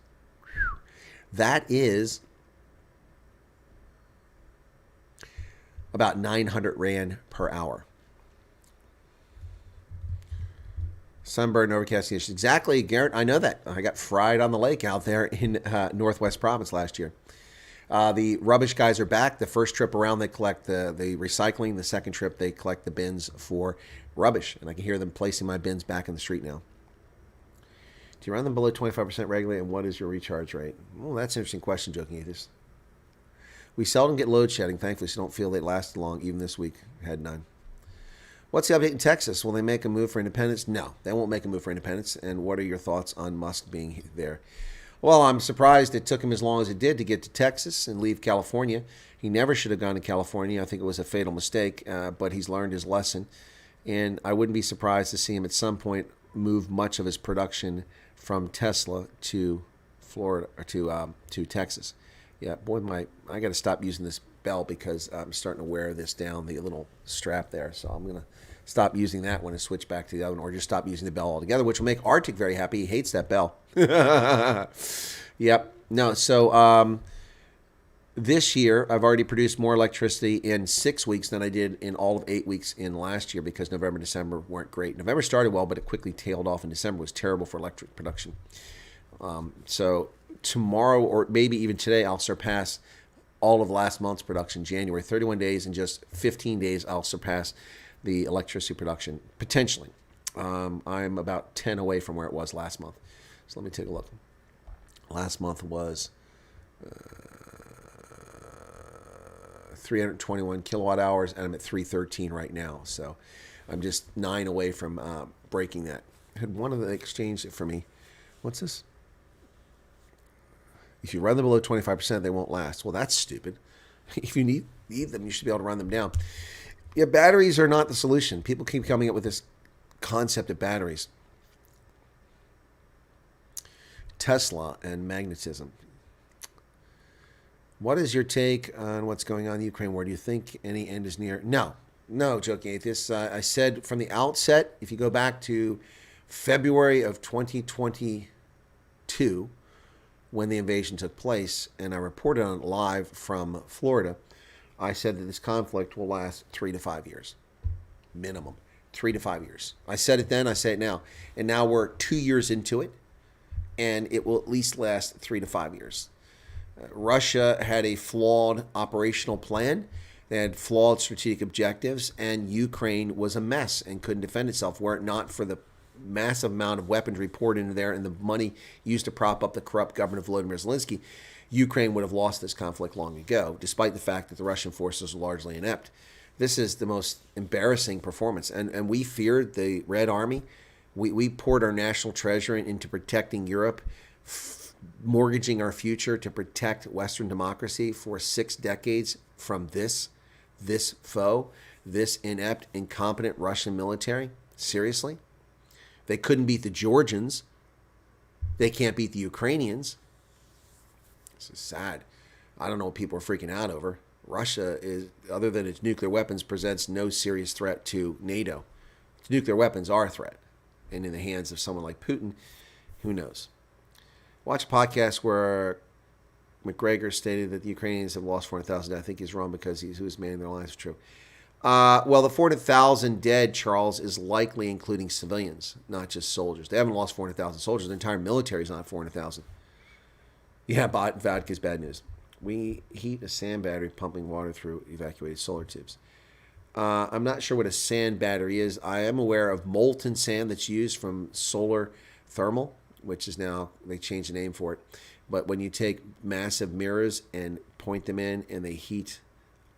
That is about 900 Rand per hour. Sunburn, overcast conditions. Exactly, Garrett. I know that. I got fried on the lake out there in Northwest Province last year. The rubbish guys are back. The first trip around, they collect the recycling. The second trip, they collect the bins for rubbish. And I can hear them placing my bins back in the street now. Do you run them below 25% regularly, and what is your recharge rate? Well, that's an interesting question, Joking Atheist. We seldom get load shedding, thankfully, so don't feel they last long. Even this week, had none. What's the update in Texas? Will they make a move for independence? No, they won't make a move for independence. And what are your thoughts on Musk being there? Well, I'm surprised it took him as long as it did to get to Texas and leave California. He never should have gone to California. I think it was a fatal mistake, but he's learned his lesson. And I wouldn't be surprised to see him at some point move much of his production from Tesla to Florida or to Texas. Yeah, boy, I got to stop using this bell because I'm starting to wear this down, the little strap there. So I'm going to stop using that one and switch back to the other one, or just stop using the bell altogether, which will make Arctic very happy. He hates that bell. Yep. No, so this year I've already produced more electricity in 6 weeks than I did in all of 8 weeks in last year because November and December weren't great. November started well, but it quickly tailed off, and December was terrible for electric production. So tomorrow, or maybe even today, I'll surpass all of last month's production. January, 31 days, in just 15 days, I'll surpass the electricity production, potentially. I'm about 10 away from where it was last month. So let me take a look. Last month was 321 kilowatt hours, and I'm at 313 right now. So I'm just 9 away from breaking that. I had one of them exchange it for me. What's this? If you run them below 25%, they won't last. Well, that's stupid. If you need them, you should be able to run them down. Yeah, batteries are not the solution. People keep coming up with this concept of batteries. Tesla and magnetism. What is your take on what's going on in the Ukraine war? Do you think any end is near? No, joking atheist. I said from the outset, if you go back to February of 2022, when the invasion took place, and I reported on it live from Florida, I said that this conflict will last 3 to 5 years, minimum, 3 to 5 years. I said it then, I say it now, and now we're 2 years into it, and it will at least last 3 to 5 years. Russia had a flawed operational plan. They had flawed strategic objectives, and Ukraine was a mess and couldn't defend itself were it not for the massive amount of weaponry poured into there and the money used to prop up the corrupt government of Volodymyr Zelensky. Ukraine would have lost this conflict long ago, despite the fact that the Russian forces were largely inept. This is the most embarrassing performance. And we feared the Red Army. We poured our national treasure into protecting Europe, mortgaging our future to protect Western democracy for 6 decades from this foe, this inept, incompetent Russian military. Seriously? They couldn't beat the Georgians. They can't beat the Ukrainians. This is sad. I don't know what people are freaking out over. Russia is, other than its nuclear weapons, presents no serious threat to NATO. Its nuclear weapons are a threat. And in the hands of someone like Putin, who knows? Watch a podcast where McGregor stated that the Ukrainians have lost 400,000. I think he's wrong because he was manning their lives. True. Well, the 400,000 dead, Charles, is likely including civilians, not just soldiers. They haven't lost 400,000 soldiers. The entire military is not 400,000. Yeah, vodka's bad news. We heat a sand battery pumping water through evacuated solar tubes. I'm not sure what a sand battery is. I am aware of molten sand that's used from solar thermal, which is now, they changed the name for it. But when you take massive mirrors and point them in and they heat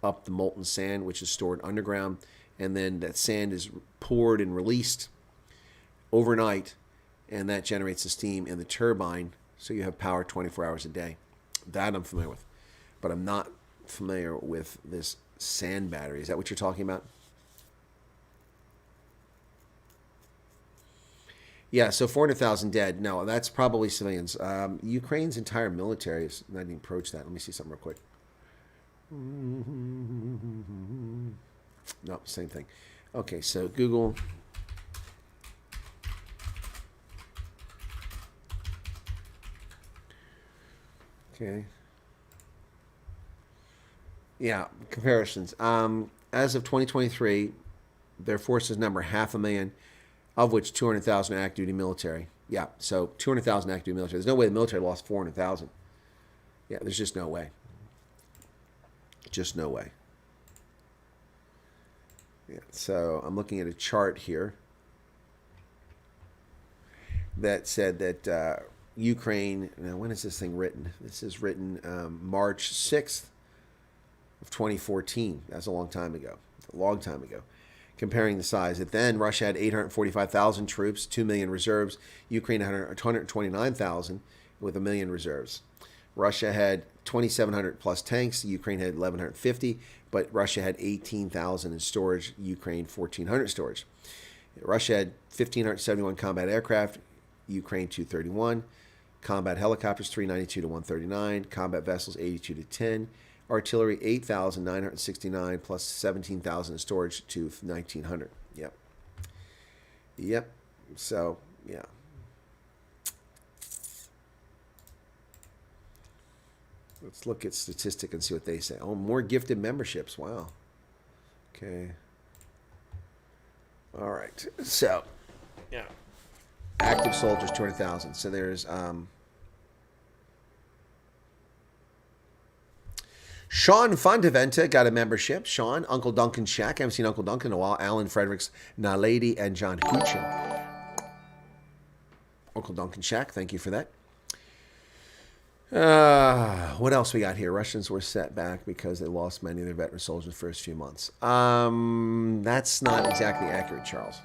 up the molten sand, which is stored underground, and then that sand is poured and released overnight, and that generates the steam in the turbine, so you have power 24 hours a day. That I'm familiar with. But I'm not familiar with this sand battery. Is that what you're talking about? Yeah, so 400,000 dead. No, that's probably civilians. Ukraine's entire military is not even approached that. Let me see something real quick. No, same thing. Okay, so Google. Okay. Yeah, comparisons. As of 2023, their forces number 500,000, of which 200,000 are active duty military. Yeah, so 200,000 active duty military. There's no way the military lost 400,000. Yeah, there's just no way. Just no way. Yeah, so I'm looking at a chart here that said that Ukraine, now when is this thing written? This is written March 6th of 2014. That's a long time ago. A long time ago. Comparing the size. At then, Russia had 845,000 troops, 2 million reserves. Ukraine had 129,000 with 1 million reserves. Russia had 2,700 plus tanks. Ukraine had 1,150, but Russia had 18,000 in storage. Ukraine 1,400 storage. Russia had 1,571 combat aircraft. Ukraine 231. Combat helicopters 392 to 139. Combat vessels 82 to 10. Artillery 8,969 plus 17,000 in storage to 1,900. Yep. Yep. So, yeah. Let's look at statistic and see what they say. Oh, more gifted memberships. Wow. Okay. All right. So, yeah. Active soldiers, 200,000. So there's Sean Fundaventa got a membership. Sean, Uncle Duncan Shack. I haven't seen Uncle Duncan in a while. Alan Fredericks, Nalady, and John Huchin. Uncle Duncan Shack, thank you for that. What else we got here? Russians were set back because they lost many of their veteran soldiers in the first few months. That's not exactly accurate, Charles.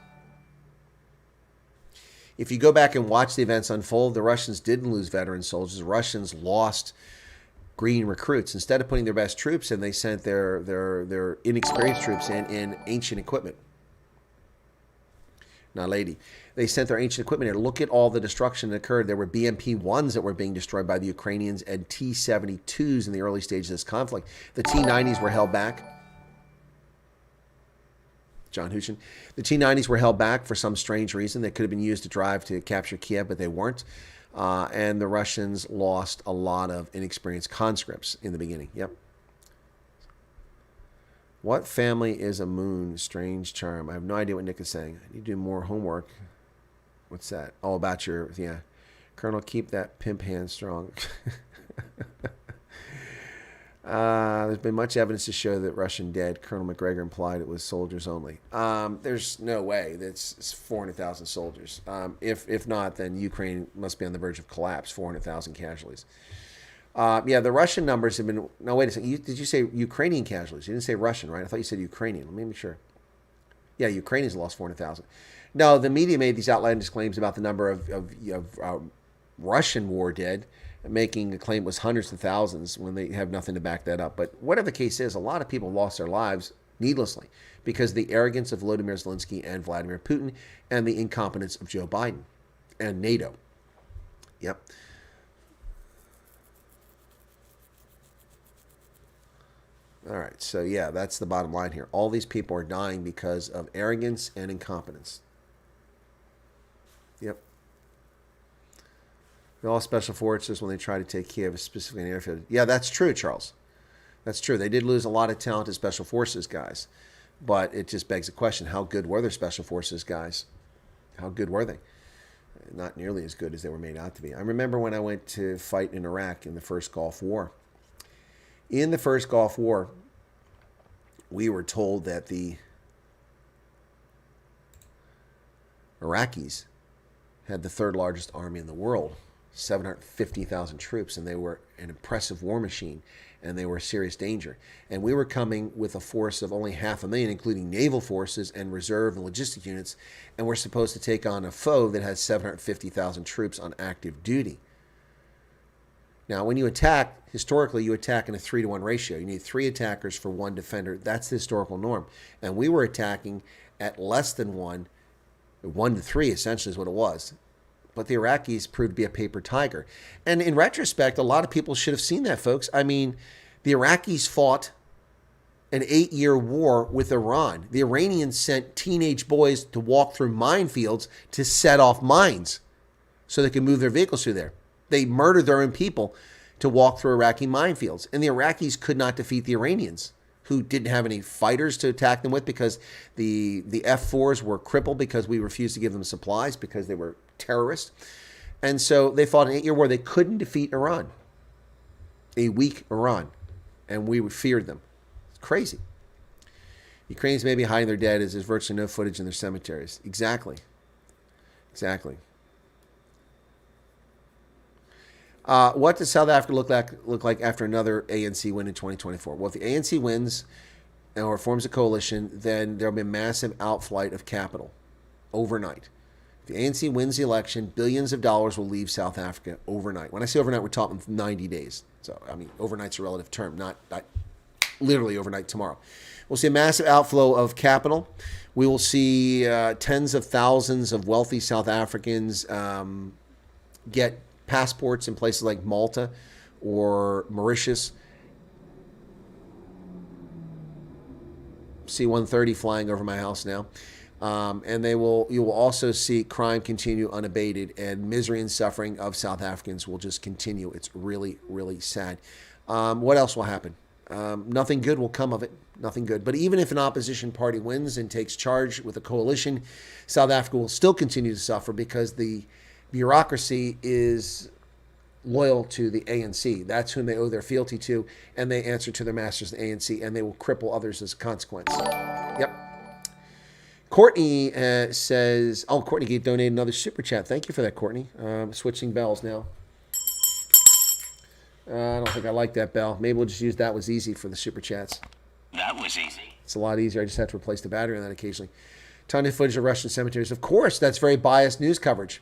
If you go back and watch the events unfold, the Russians didn't lose veteran soldiers. The Russians lost green recruits. Instead of putting their best troops in, they sent their inexperienced troops in ancient equipment. Now, lady, they sent their ancient equipment in. Look at all the destruction that occurred. There were BMP-1s that were being destroyed by the Ukrainians and T-72s in the early stages of this conflict. The T-90s were held back. John Huchin. The T-90s were held back for some strange reason. They could have been used to drive to capture Kiev, but they weren't. And the Russians lost a lot of inexperienced conscripts in the beginning. Yep. What family is a moon? Strange charm. I have no idea what Nick is saying. I need to do more homework. What's that? Oh, about your, yeah. Colonel, keep that pimp hand strong. There's been much evidence to show that Russian dead. Colonel McGregor implied it was soldiers only. There's no way. It's 400,000 soldiers. If not, then Ukraine must be on the verge of collapse. 400,000 casualties. Yeah, the Russian numbers have been... No, wait a second. Did you say Ukrainian casualties? You didn't say Russian, right? I thought you said Ukrainian. Let me make sure. Yeah, Ukrainians lost 400,000. No, the media made these outlandish claims about the number of Russian war dead, making a claim it was hundreds of thousands when they have nothing to back that up. But whatever the case is, a lot of people lost their lives needlessly because of the arrogance of Volodymyr Zelensky and Vladimir Putin and the incompetence of Joe Biden and NATO. Yep. All right, so yeah, that's the bottom line here. All these people are dying because of arrogance and incompetence. Yep. They're all special forces when they try to take Kiev, specifically an airfield. Yeah, that's true, Charles. That's true. They did lose a lot of talented special forces guys, but it just begs the question, how good were their special forces guys? How good were they? Not nearly as good as they were made out to be. I remember when I went to fight in Iraq in the first Gulf War. In the first Gulf War, we were told that the Iraqis had the third largest army in the world, 750,000 troops, and they were an impressive war machine, and they were a serious danger. And we were coming with a force of only 500,000, including naval forces and reserve and logistic units, and we're supposed to take on a foe that has 750,000 troops on active duty. Now, when you attack, historically, you attack in a 3-to-1 ratio. You need 3 attackers for 1 defender. That's the historical norm. And we were attacking at less than 1, 1 to 3, essentially, is what it was. But the Iraqis proved to be a paper tiger. And in retrospect, a lot of people should have seen that, folks. I mean, the Iraqis fought an 8-year war with Iran. The Iranians sent teenage boys to walk through minefields to set off mines so they could move their vehicles through there. They murdered their own people to walk through Iraqi minefields. And the Iraqis could not defeat the Iranians, who didn't have any fighters to attack them with because the F-4s were crippled because we refused to give them supplies because they were terrorists. And so they fought an 8-year war. They couldn't defeat Iran, a weak Iran, and we feared them. It's crazy. Ukrainians may be hiding their dead as there's virtually no footage in their cemeteries. Exactly. Exactly. What does South Africa look like after another ANC win in 2024? Well, if the ANC wins or forms a coalition, then there will be a massive outflight of capital overnight. If the ANC wins the election, billions of dollars will leave South Africa overnight. When I say overnight, we're talking 90 days. So, I mean, overnight's a relative term, not literally overnight tomorrow. We'll see a massive outflow of capital. We will see tens of thousands of wealthy South Africans get passports in places like Malta or Mauritius. C-130 flying over my house now. And you will also see crime continue unabated, and misery and suffering of South Africans will just continue. It's really, really sad. What else will happen? Nothing good will come of it. Nothing good. But even if an opposition party wins and takes charge with a coalition, South Africa will still continue to suffer because the bureaucracy is loyal to the ANC. That's whom they owe their fealty to, and they answer to their masters, the ANC, and they will cripple others as a consequence. Yep. Courtney says, oh, Courtney donated another super chat. Thank you for that, Courtney. Switching bells now. I don't think I like that bell. Maybe we'll just use that was easy for the super chats. That was easy. It's a lot easier. I just have to replace the battery on that occasionally. Ton of footage of Russian cemeteries. Of course, that's very biased news coverage.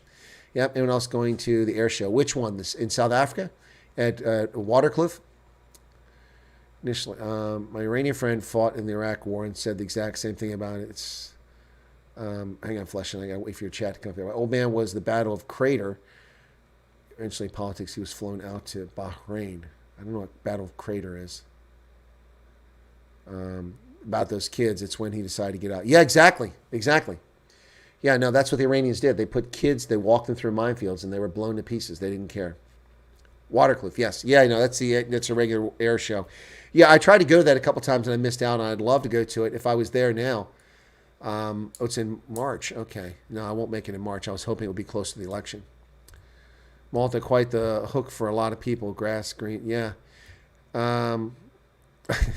Yep. Anyone else going to the air show? Which one? This in South Africa at Waterkloof? Initially, my Iranian friend fought in the Iraq War and said the exact same thing about it. It's hang on, Fleshing. I got to wait for your chat to come up here. My old man was the Battle of Crater. Eventually, in politics, he was flown out to Bahrain. I don't know what Battle of Crater is. About those kids, it's when he decided to get out. Yeah, exactly. Yeah, no, that's what the Iranians did. They put kids, they walked them through minefields, and they were blown to pieces. They didn't care. Waterkloof, yes. Yeah, I know, that's a regular air show. Yeah, I tried to go to that a couple times, and I missed out, and I'd love to go to it if I was there now. It's in March. Okay. No, I won't make it in March. I was hoping it would be close to the election. Malta, quite the hook for a lot of people. Grass, green, yeah.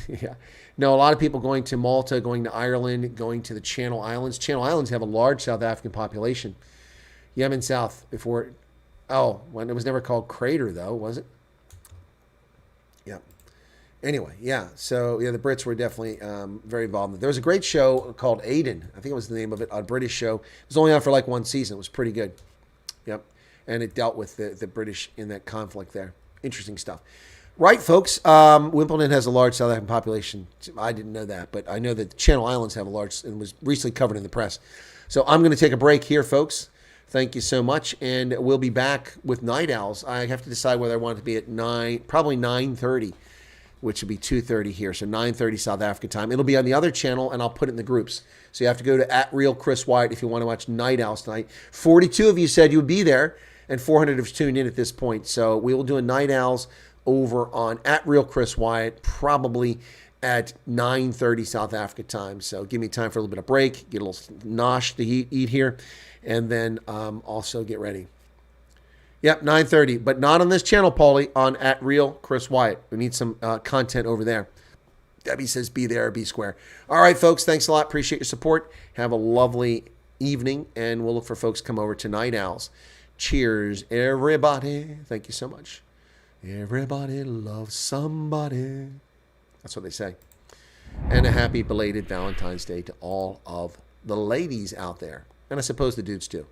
Yeah. No, a lot of people going to Malta, going to Ireland, going to the Channel Islands. Channel Islands have a large South African population. Yemen South before. Oh, when it was never called Crater, though, was it? Yeah. Anyway, yeah. So, yeah, the Brits were definitely very involved. There was a great show called Aiden. I think it was the name of it, a British show. It was only on for like one season. It was pretty good. Yep. And it dealt with the British in that conflict there. Interesting stuff. Right, folks. Wimbledon has a large South African population. I didn't know that, but I know that the Channel Islands have a large, and was recently covered in the press. So I'm going to take a break here, folks. Thank you so much, and we'll be back with Night Owls. I have to decide whether I want it to be at 9, probably 9:30, which would be 2:30 here. So 9:30 South African time. It'll be on the other channel, and I'll put it in the groups. So you have to go to @RealChrisWyatt if you want to watch Night Owls tonight. 42 of you said you would be there, and 400 have tuned in at this point. So we will do a Night Owls over on @RealChrisWyatt, probably at 9:30 South Africa time. So give me time for a little bit of break, get a little nosh to eat here, and then also get ready. Yep, 9:30, but not on this channel, Paulie, on @RealChrisWyatt. We need some content over there. Debbie says be there, be square. All right, folks, thanks a lot. Appreciate your support. Have a lovely evening, and we'll look for folks to come over to Night Owls. Cheers, everybody. Thank you so much. Everybody loves somebody. That's what they say. And a happy belated Valentine's Day to all of the ladies out there. And I suppose the dudes too.